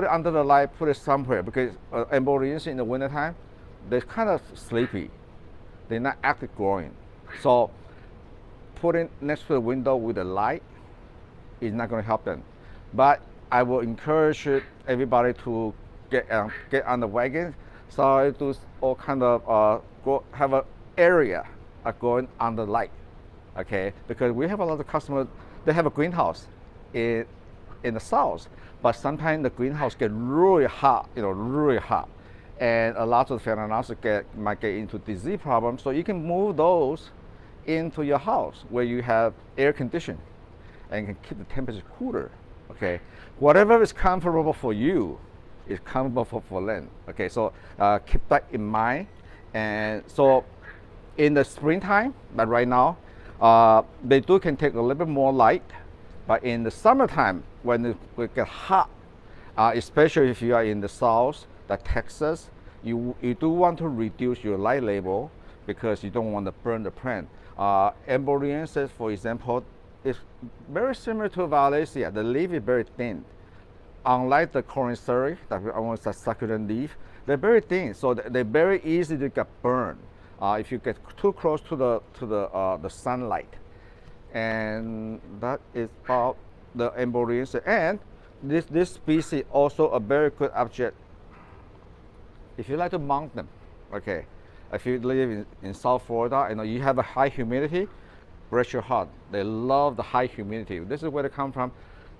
under the light, put it somewhere, because amboinensis in the wintertime, they're kind of sleepy. They're not active growing. So putting next to the window with a light is not going to help them. But I will encourage everybody to get on the wagon, so to all kind of have an area going under light, okay? Because we have a lot of customers, they have a greenhouse in in the south, but sometimes the greenhouse get really hot, really hot, and a lot of Phalaenopsis might get into disease problems. So you can move those into your house where you have air conditioning and can keep the temperature cooler. Okay, whatever is comfortable for you is comfortable for them. Okay, so keep that in mind. And so in the springtime, but right now, they can take a little bit more light. But in the summertime, when it get hot, especially if you are in the south, like Texas, you do want to reduce your light level because you don't want to burn the plant. Amboinensis, for example, is very similar to Valencia. The leaf is very thin. Unlike the Corenseri, that almost a succulent leaf, they're very thin, so they're very easy to get burned if you get too close to the sunlight. And that is about the amboinensis. And this species also a very good object if you like to mount them. Okay, if you live in South Florida and you have a high humidity, bless your heart, they love the high humidity. This is where they come from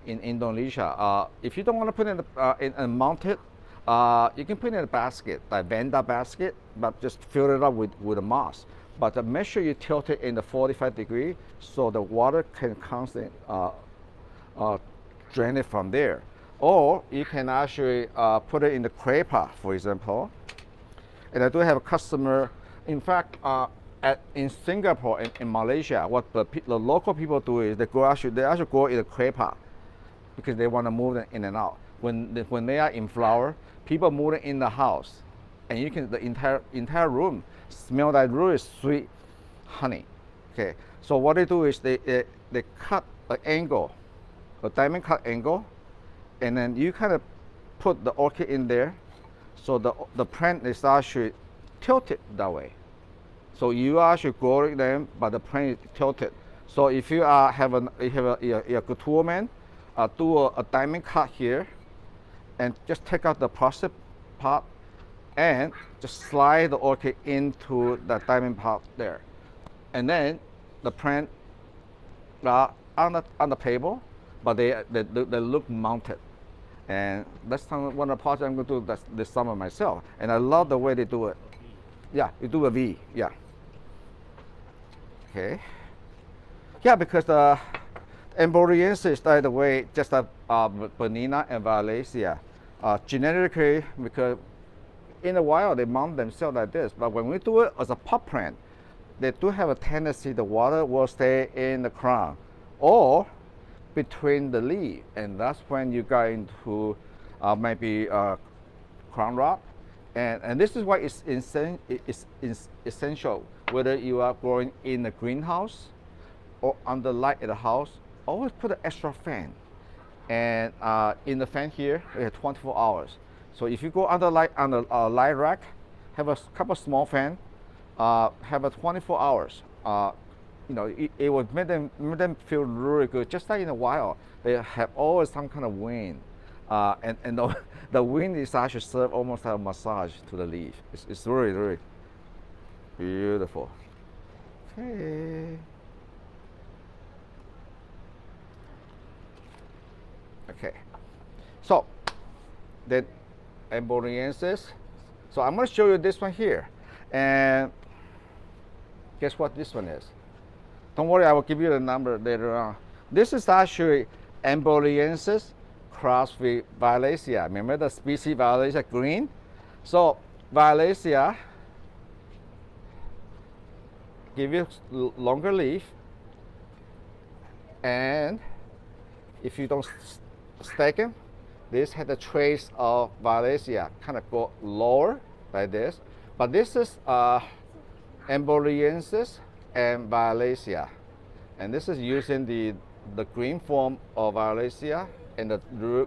in Indonesia. If you don't want to put it in mounted, you can put it in a basket, like Vanda basket, but just fill it up with a moss. But make sure you tilt it in the 45 degree so the water can constantly drain it from there. Or you can actually put it in the clay pot, for example. And I do have a customer, in fact, in Singapore and in Malaysia, what the local people do is they actually go in a clay pot because they want to move them in and out. When they are in flower, people move it in the house, and you can the entire room smell that really sweet honey. Okay, so what they do is they cut an angle, a diamond cut angle, and then you kind of put the orchid in there, so the plant is actually tilted that way. So you are actually growing them, but the plant is tilted. So if you have a good toolman, do a diamond cut here, and just take out the plastic pot and just slide the orchid into the diamond pot there. And then the plant on the table, but they look mounted. And that's one of the projects I'm going to do this summer myself. And I love the way they do it. Yeah, you do a V, yeah. Okay. Yeah, because the amboinensis, by the way, just like Bonina and Valencia, genetically, because in the wild they mount themselves like this, but when we do it as a pot plant, they do have a tendency the water will stay in the crown or between the leaf, and that's when you got into maybe crown rot. And this is why it's essential whether you are growing in a greenhouse or under light at the house, always put an extra fan. And in the fan here, we have 24 hours. So if you go under light on a light rack, have a couple small fan, have a 24 hours. It would make them feel really good. Just like in the wild, they have always some kind of wind, and the wind is actually serve almost like a massage to the leaf. It's really, really beautiful. Okay. Okay. So then amboinensis. So I'm going to show you this one here, and guess what this one is? Don't worry, I will give you the number later on. This is actually amboinensis crossed with Valencia. Remember the species Valencia green? So Valencia give you longer leaf, and if you don't stack them, this had a trace of Valencia, kind of go lower like this. But this is amboinensis and Valencia, and this is using the green form of Valencia and the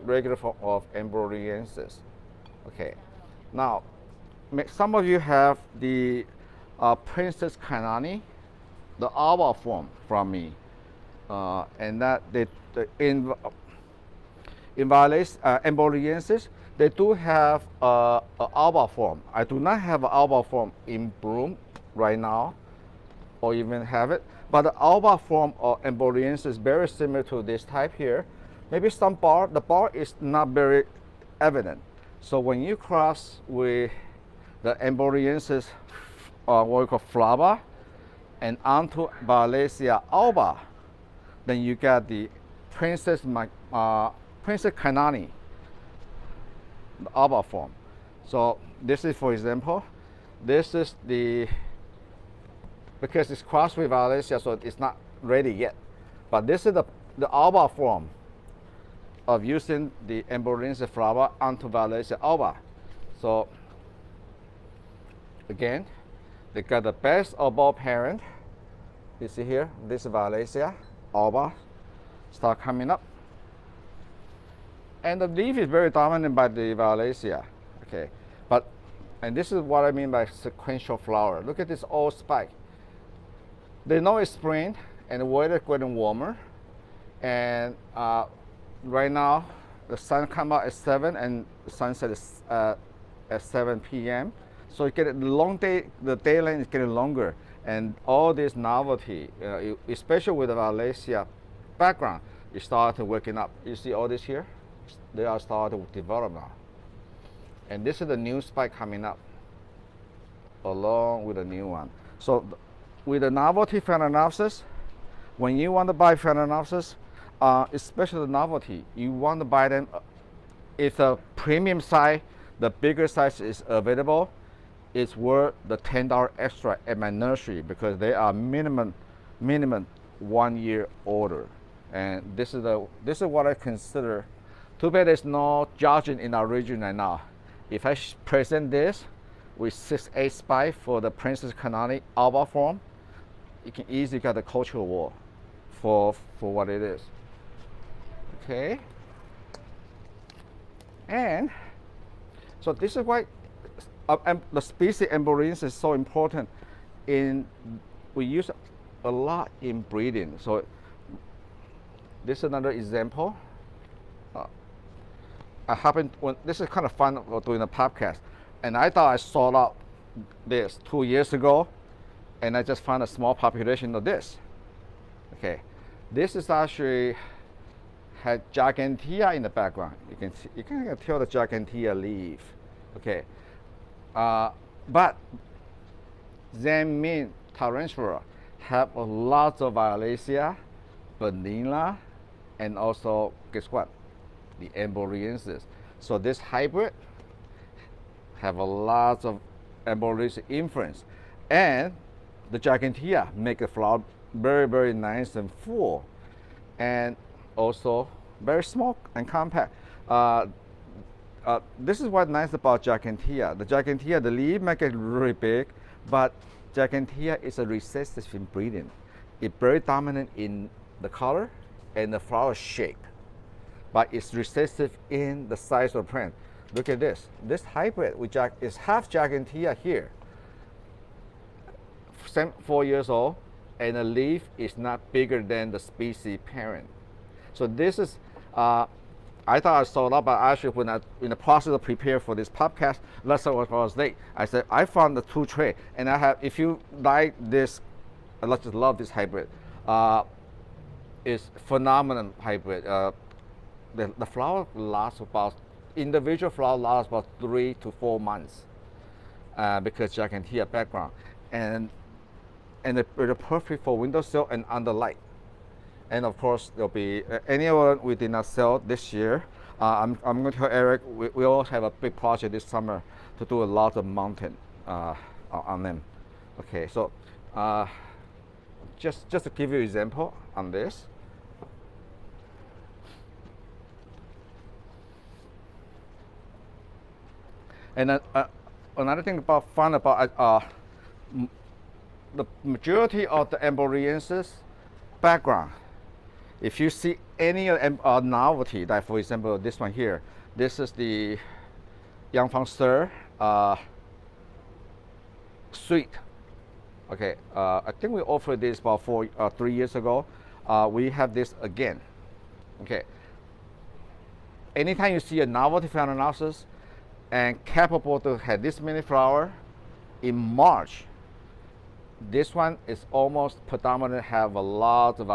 regular form of amboinensis. Okay, now some of you have the Princess Kanani, the alba form from me, and that in amboinensis they do have an alba form. I do not have an alba form in bloom right now, or even have it, but the alba form of amboinensis is very similar to this type here, maybe some bar, the bar is not very evident. So when you cross with the amboinensis, what we call flava, and onto Valencia alba, then you get the Princess Kanani, the alba form. So this is, for example, this is the, because it's crossed with Valencia, so it's not ready yet. But this is the alba form of using the amboinensis flava onto Valencia alba. So again, they got the best of both parent. You see here, this is Valencia alba start coming up, and the leaf is very dominant by the Valencia. Okay, and this is what I mean by sequential flower. Look at this old spike. They know it's spring and the weather getting warmer, and right now the sun come out at 7 and the sunset is at 7 p.m. So you get the long day, the day length is getting longer, and all this novelty, especially with the Valencia background, you start working up. You see all this here? They are starting to develop now. And this is the new spike coming up along with the new one. So with the novelty Phalaenopsis, when you want to buy Phalaenopsis, especially the novelty, you want to buy them. If a premium size, the bigger size is available, it's worth the $10 extra at my nursery, because they are minimum 1 year order. And this is what I consider. Too bad there's no judging in our region right now. If I present this with 6-8 spike for the Princess Kanani alba form, you can easily get the cultural war for what it is. Okay. And so this is why the species amboinensis is so important. We use a lot in breeding. So this is another example. This is kind of fun doing a podcast, and I thought I sold out this 2 years ago, and I just found a small population of this. Okay, this is actually had gigantea in the background. You can tell the gigantea leaf. Okay, but Zenmin tarantula have a lot of Violecia, vanilla, and also guess what? The amboinensis. So this hybrid have a lot of amboinensis influence, and the gigantea make a flower very, very nice and full, and also very small and compact. This is what's nice about gigantea. The gigantea, the leaf make it really big, but gigantea is a recessive in breeding. It's very dominant in the color and the flower shape, but it's recessive in the size of the plant. Look at this. This hybrid is half gigantea here. 4 years old, and the leaf is not bigger than the species parent. So this is, I thought I sold out, but actually when I in the process of prepare for this podcast, last time I was late, I said I found the 2 tray, and I have. If you like this, I just love this hybrid. It's phenomenal hybrid. The flower lasts about, individual flower lasts about 3 to 4 months, because gigantea background, and they're perfect for windowsill and under light. And of course, there'll be anyone we did not sell this year. I'm going to tell Eric, we all have a big project this summer to do a lot of mountain on them. Okay, so just to give you an example on this. And another thing fun about the majority of the amboinensis background, if you see any novelty, like for example this one here, this is the Yangfang Sir Sweet. Okay, I think we offered this about 3 years ago. We have this again. Okay, anytime you see a novelty Phalaenopsis and capable to have this many flower in March, this one is almost predominant, have a lot of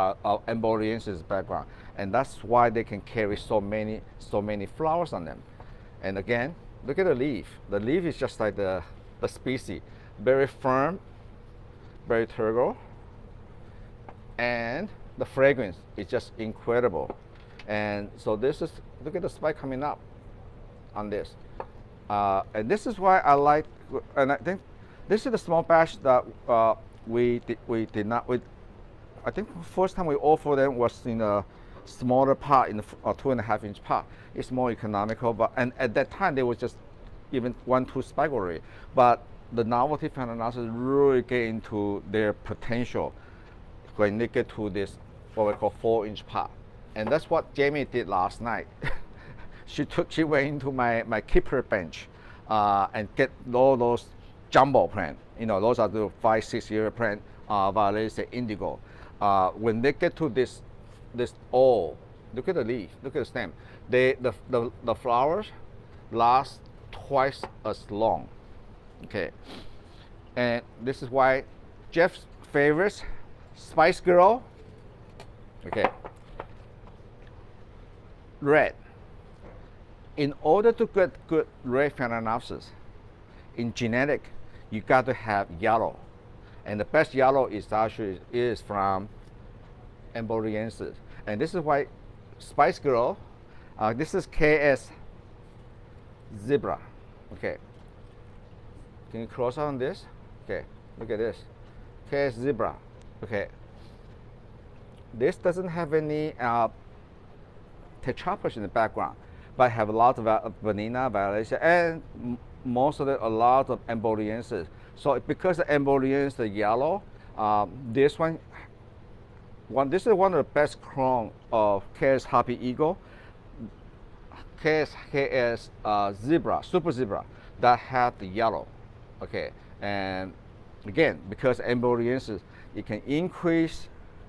amboinensis background. and that's why they can carry so many flowers on them. And again, look at the leaf. The leaf is just like the species, very firm, very turgid, and the fragrance is just incredible. And so this is, look at the spike coming up on this. And this is why I like, and I think this is the small batch that we did not, I think the first time we offered them was in a smaller pot, in a 2.5-inch pot. It's more economical, but, and at that time they was just even 1-2 spike already. But the novelty Phalaenopsis really get into their potential when they get to this, what we call 4-inch pot. And that's what Jamie did last night. She went into my keeper bench and get all those jumbo plant. You know, those are the 5-6 year plant, Violet indigo. When they get to this look at the leaf, look at the stem. The flowers last twice as long. Okay, and this is why Jeff's favorites, Spice Girl. Okay, red. In order to get good red Phalaenopsis, in genetic, you got to have yellow, and the best yellow is actually from amboinensis. And this is why Spice Girl, this is KS Zebra. Okay, can you close on this? Okay, look at this, KS Zebra. Okay, this doesn't have any tetraploid in the background, but have a lot of vanilla, violet, and most of it a lot of amboinensis. So because the amboinensis is yellow, this is one of the best clone of KS Happy Eagle, KS Zebra, Super Zebra, that have the yellow. Okay, and again, because amboinensis, it can increase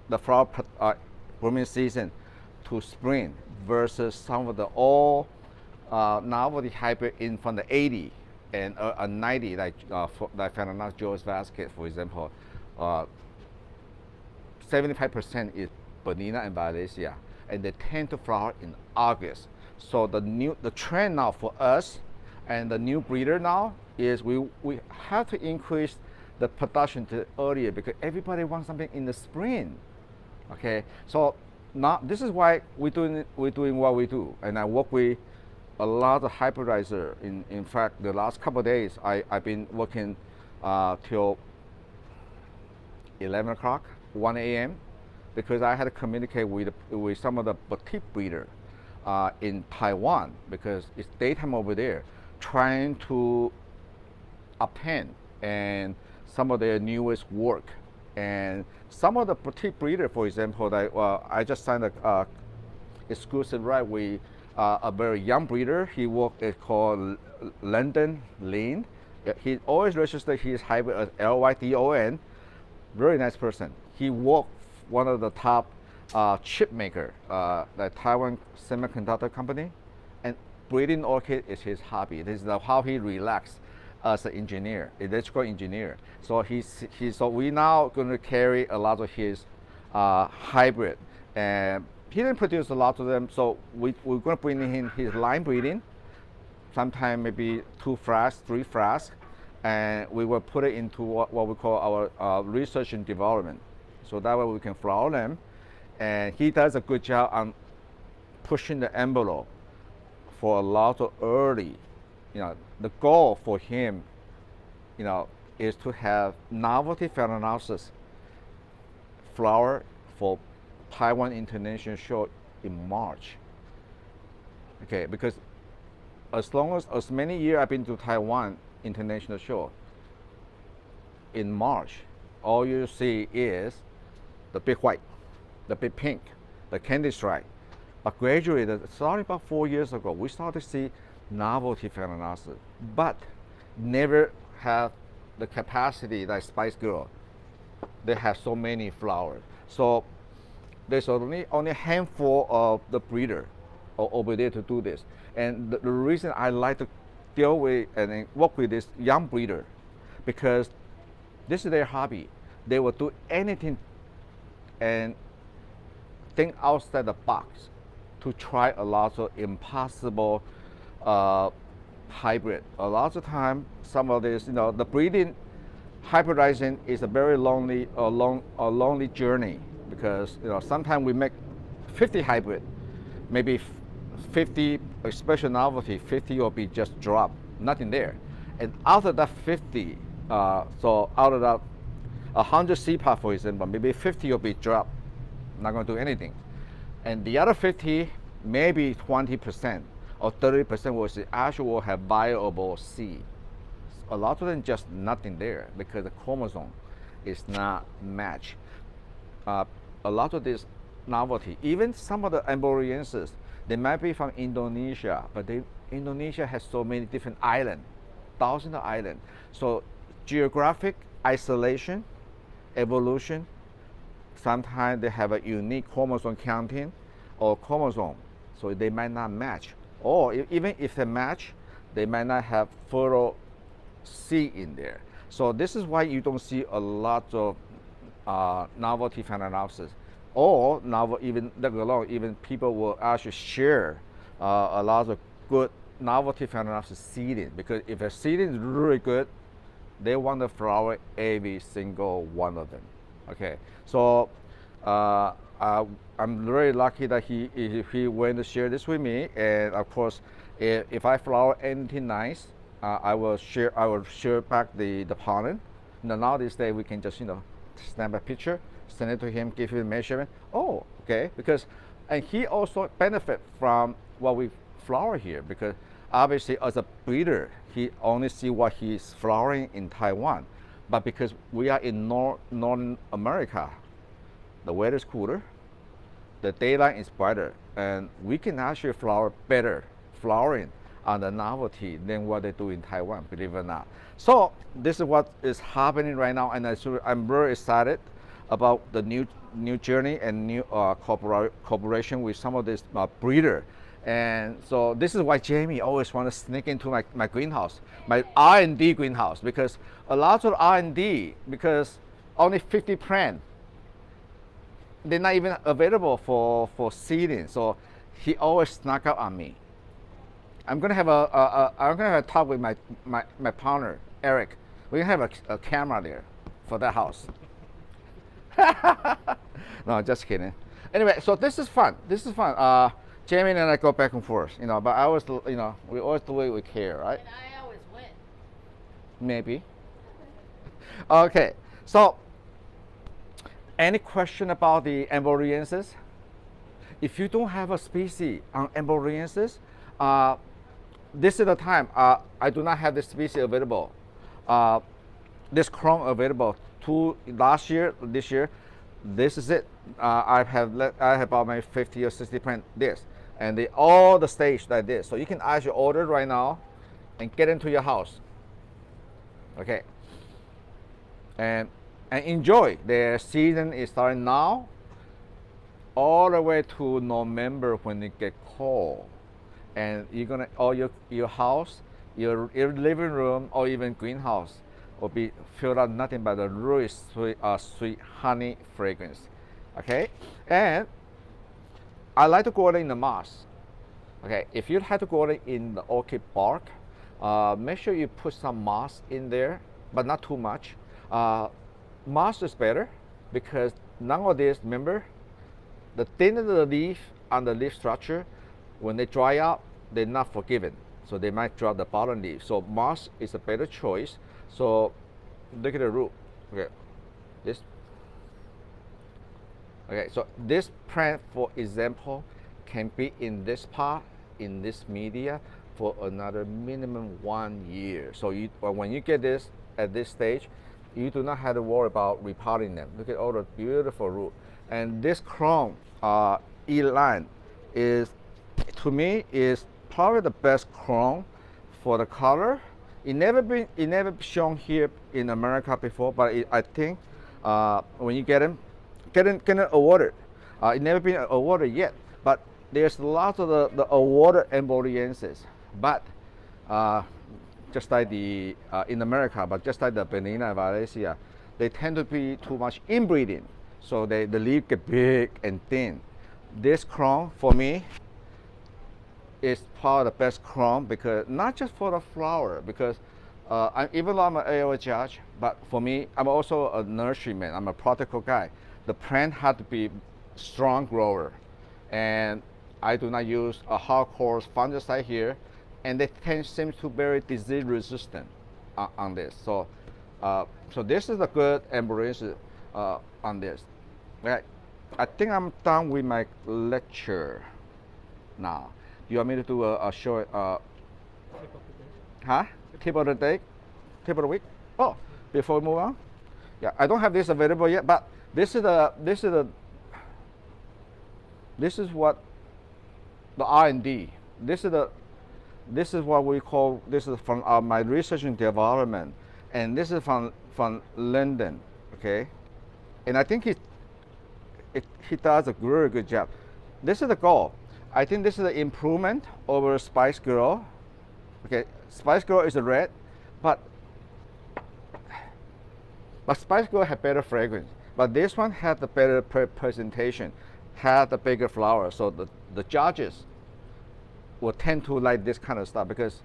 the flower blooming season to spring versus some of the old novelty hybrid in from the 80 and 90, like Phalaenopsis Joe's Vasquez, for example. 75% is vanilla and violetia, and they tend to flower in August. So the trend now for us and the new breeder now is we have to increase the production to earlier because everybody wants something in the spring. Okay, so now this is why we're doing what we do, and I work with a lot of hybridizer. In fact, the last couple of days I've been working till 11 o'clock, 1 a.m. because I had to communicate with some of the boutique breeder in Taiwan because it's daytime over there, trying to obtain and some of their newest work. And some of the boutique breeder, for example, that I just signed a exclusive right with a very young breeder. He worked, it's called London Lean. He always registered his hybrid as LYDON. Very nice person. He worked one of the top chip maker, the Taiwan semiconductor company, and breeding orchid is his hobby. This is how he relaxed as an engineer, electrical engineer. So so we now going to carry a lot of his hybrid, and he didn't produce a lot of them. So we're going to bring in his line breeding, sometime maybe 2 flasks, 3 flasks, and we will put it into what we call our research and development. So that way we can flower them, and he does a good job on pushing the envelope for a lot of early. You know, the goal for him, you know, is to have novelty Phalaenopsis flower for Taiwan International Show in March. Okay, because as many years I've been to Taiwan International Show, in March, all you see is the big white, the big pink, the candy stripe. But gradually, starting about 4 years ago, we started to see novelty Phalaenopsis, but never have the capacity like Spice Girl. They have so many flowers. So there's only a handful of the breeder over there to do this. And the reason I like to deal with and work with this young breeder, because this is their hobby. They will do anything and think outside the box to try a lot of impossible hybrid. A lot of time, some of this, the breeding hybridizing is a very lonely journey, because sometimes we make 50 hybrid, maybe 50 special novelty, 50 will be just drop, nothing there. And out of that 50, so out of that 100 CPAP, for example, maybe 50 will be drop, not going to do anything. And the other 50, maybe 20% or 30% will actually have viable seed. A lot of them just nothing there because the chromosome is not matched. A lot of this novelty, even some of the amboinensis, they might be from Indonesia, but Indonesia has so many different islands, thousands of islands. So geographic isolation, evolution, sometimes they have a unique chromosome counting or chromosome, so they might not match. Or even if they match, they might not have fertile seed in there. So this is why you don't see a lot of novelty Phalaenopsis, or novel, even let alone even people will actually share a lot of good novelty Phalaenopsis seeding, because if a seeding is really good, they want to flower every single one of them. Okay, so I'm very lucky that he went to share this with me, and of course, if I flower anything nice, I will share back the pollen. Now this day we can just snap a picture, send it to him, give him a measurement. Oh, okay, and he also benefit from what we flower here, because obviously as a breeder, he only see what he's flowering in Taiwan, but because we are in Northern America, the weather is cooler, the daylight is brighter, and we can actually flower better flowering on the novelty than what they do in Taiwan, believe it or not. So this is what is happening right now, and I'm very excited about the new journey and new cooperation with some of this breeder. And so this is why Jamie always want to sneak into my greenhouse, my R&D greenhouse, because a lot of R&D, because only 50 plant, they're not even available for seeding. So he always snuck up on me. I'm gonna have a talk with my partner Eric. We're gonna have a camera there for that house. No, just kidding. Anyway, so this is fun. Jamie and I go back and forth, but I always, we always do it with care, right? And I always win. Maybe. Okay, so any question about the amboinensis? If you don't have a species on amboinensis, this is the time. I do not have this species available. This clone available last year, this year. This is it. I have about my 50 or 60 plant this, and all the stage like this. So you can actually order right now and get into your house. Okay. And enjoy. The season is starting now, all the way to November when it get cold, and you're gonna your house, your living room, or even greenhouse will be filled up nothing but the really sweet honey fragrance. Okay, and I like to grow it in the moss. Okay, if you have to grow it in the orchid bark, make sure you put some moss in there, but not too much. Moss is better because nowadays, remember, the thinner the leaf on the leaf structure, when they dry out, they're not forgiven. So they might drop the bottom leaf. So moss is a better choice. So look at the root. Okay, this. Okay, so this plant, for example, can be in this pot, in this media, for another minimum 1 year. So when you get this at this stage, you do not have to worry about repotting them. Look at all the beautiful root. And this clone, E-line, to me, is probably the best clone for the color. It never shown here in America before, but I think when you get them awarded. It never been awarded yet, but there's lots of the awarded amboinensis. But just like the in America, but just like the Benina Valencia, they tend to be too much inbreeding, so the leaf get big and thin. this crown for me is probably the best crown, because not just for the flower, because even though I'm an AOA judge, but for me, I'm also a nurseryman. I'm a practical guy. The plant had to be strong grower, and I do not use a hardcore fungicide here, and they seem to be very disease resistant on this. So, so this is a good amboinensis on this. Right. I think I'm done with my lecture now. You want me to do a short, huh? Tip of the day? Tip of the week? Oh, before we move on? Yeah, I don't have this available yet, but this is what the R&D. This is what we call, this is from my research and development, and this is from London, okay? And I think he does a very good job. This is the goal. I think this is an improvement over Spice Girl. Okay, Spice Girl is a red, but Spice Girl had better fragrance. But this one had the better presentation, had the bigger flower. So the judges will tend to like this kind of stuff, because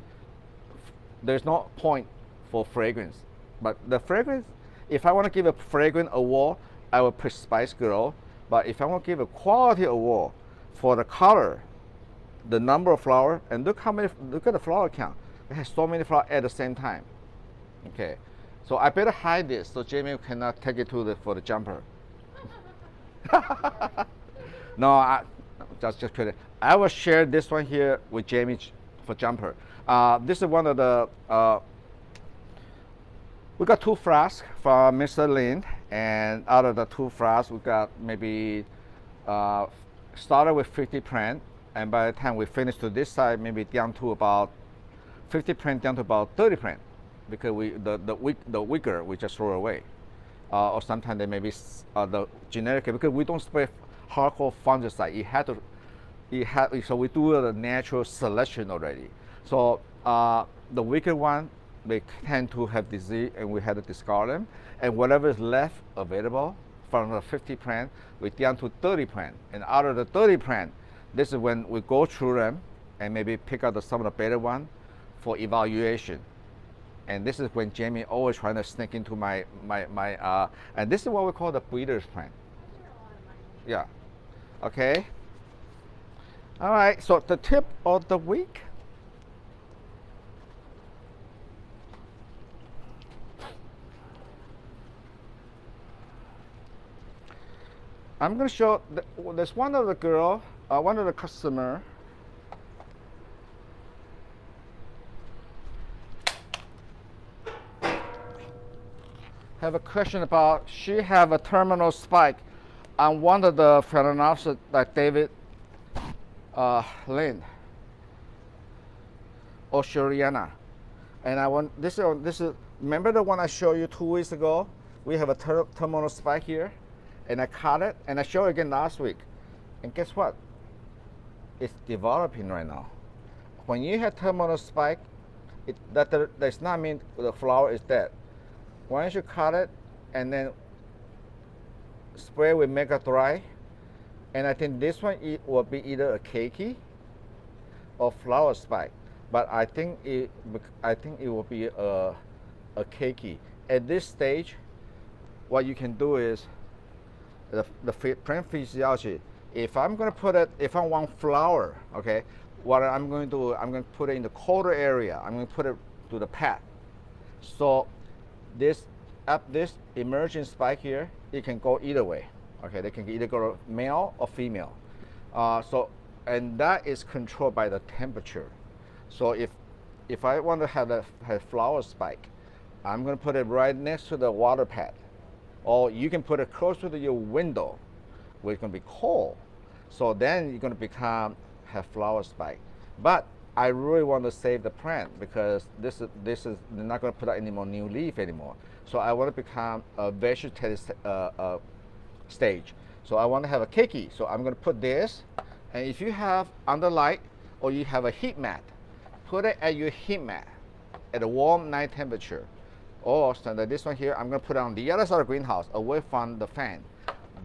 there's no point for fragrance. But the fragrance, if I want to give a fragrance award, I will put Spice Girl. But if I want to give a quality award for the color, the number of flowers, and look at the flower count. It has so many flowers at the same time. Okay, so I better hide this so Jamie cannot take it for the jumper. No, just kidding. I will share this one here with Jamie for jumper. This is one of the. We got 2 flasks from Mr. Lin, and out of the 2 flasks, we got maybe started with 50 plant, and by the time we finish to this side, maybe down to about 50 plant down to about 30 plant, because the weaker we just throw away, or sometimes they may be the generic, because we don't spray hardcore fungicide. So we do the natural selection already. So the weaker one, they tend to have disease, and we had to discard them. And whatever is left available from the 50 plant, we down to 30 plant. And out of the 30 plant, this is when we go through them and maybe pick out some of the better one for evaluation. And this is when Jamie always trying to sneak into my and this is what we call the breeder's plant. Yeah. Okay. All right. So the tip of the week. I'm going to show, there's one of the girl, one of the customer. Have a question about, she have a terminal spike on one of the Phalaenopsis that David Lin, Oshiriana. And I want, this is, remember the one I showed you 2 weeks ago? We have a terminal spike here. And I cut it, and I showed it again last week. And guess what? It's developing right now. When you have terminal spike, that does not mean the flower is dead. Once you cut it, and then spray with Mega Dry, and I think this one will be either a cakey or flower spike. But I think it will be a cakey. At this stage, what you can do is, the plant physiology, if I'm going to put it, if I want flower, okay, what I'm going to do, I'm going to put it in the colder area. I'm going to put it to the pad. So this emerging spike here, it can go either way. Okay, they can either go male or female. And that is controlled by the temperature. So if I want to have flower spike, I'm going to put it right next to the water pad. Or you can put it closer to your window where it's going to be cold. So then you're going to have flower spike. But I really want to save the plant, because this is they're not going to put out any more new leaf anymore. So I want to become a vegetative stage. So I want to have a cakey. So I'm going to put this. And if you have under light or you have a heat mat, put it at your heat mat at a warm night temperature. Or standard this one here, I'm going to put it on the other side of the greenhouse, away from the fan,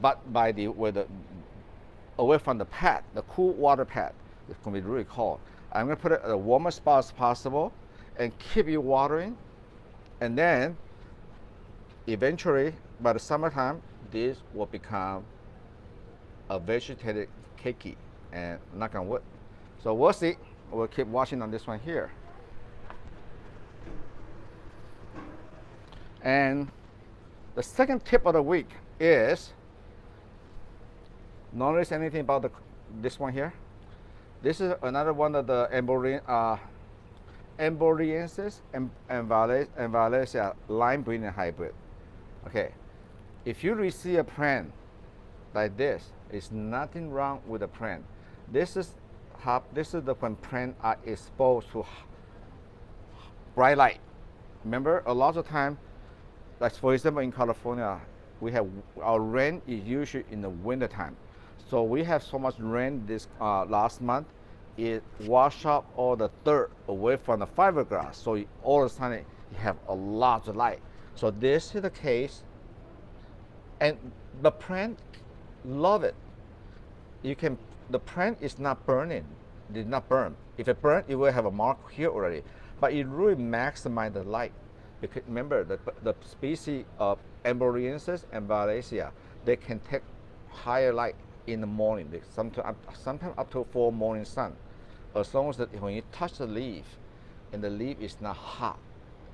but where the away from the pad, the cool water pad. It's gonna be really cold. I'm gonna put it at the warmest spot as possible and keep you watering. And then eventually, by the summertime, this will become a vegetated keiki, and knock on wood. So we'll see. We'll keep watching on this one here. And the second tip of the week is, notice anything about this one here? This is another one of the amboinensis and Valencia line breeding hybrid. Okay, if you receive a plant like this, there's nothing wrong with the plant. This is the when plants are exposed to bright light. Remember, a lot of time, like for example in California, we have our rain is usually in the winter time. So we have so much rain this last month, it washed up all the dirt away from the fiberglass. So all of a sudden you have a lot of light. So this is the case, and the plant love it. The plant is not burning, did not burn. If it burned, it will have a mark here already. But it really maximizes the light. Because remember, the species of amboinensis and Valencia, they can take higher light in the morning. Sometimes up to 4 morning sun. As long as when you touch the leaf, and the leaf is not hot,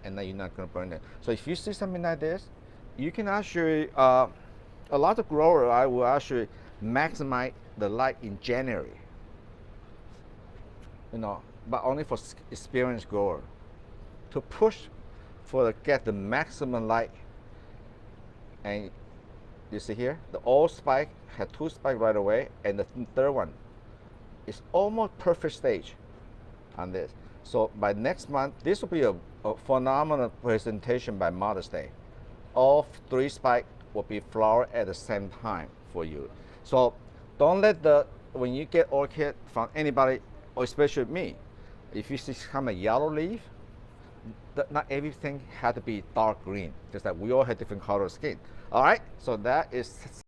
and then you're not going to burn it. So if you see something like this, you can actually, a lot of growers will actually maximize the light in January. But only for experienced grower to push get the maximum light. And you see here, the old spike had 2 spikes right away, and the third one is almost perfect stage on this. So by next month, this will be a phenomenal presentation by Mother's Day. All 3 spikes will be flower at the same time for you. So don't let when you get orchid from anybody, or especially me, if you see kind of yellow leaf, not everything had to be dark green, just that we all have different color skin. All right, so that is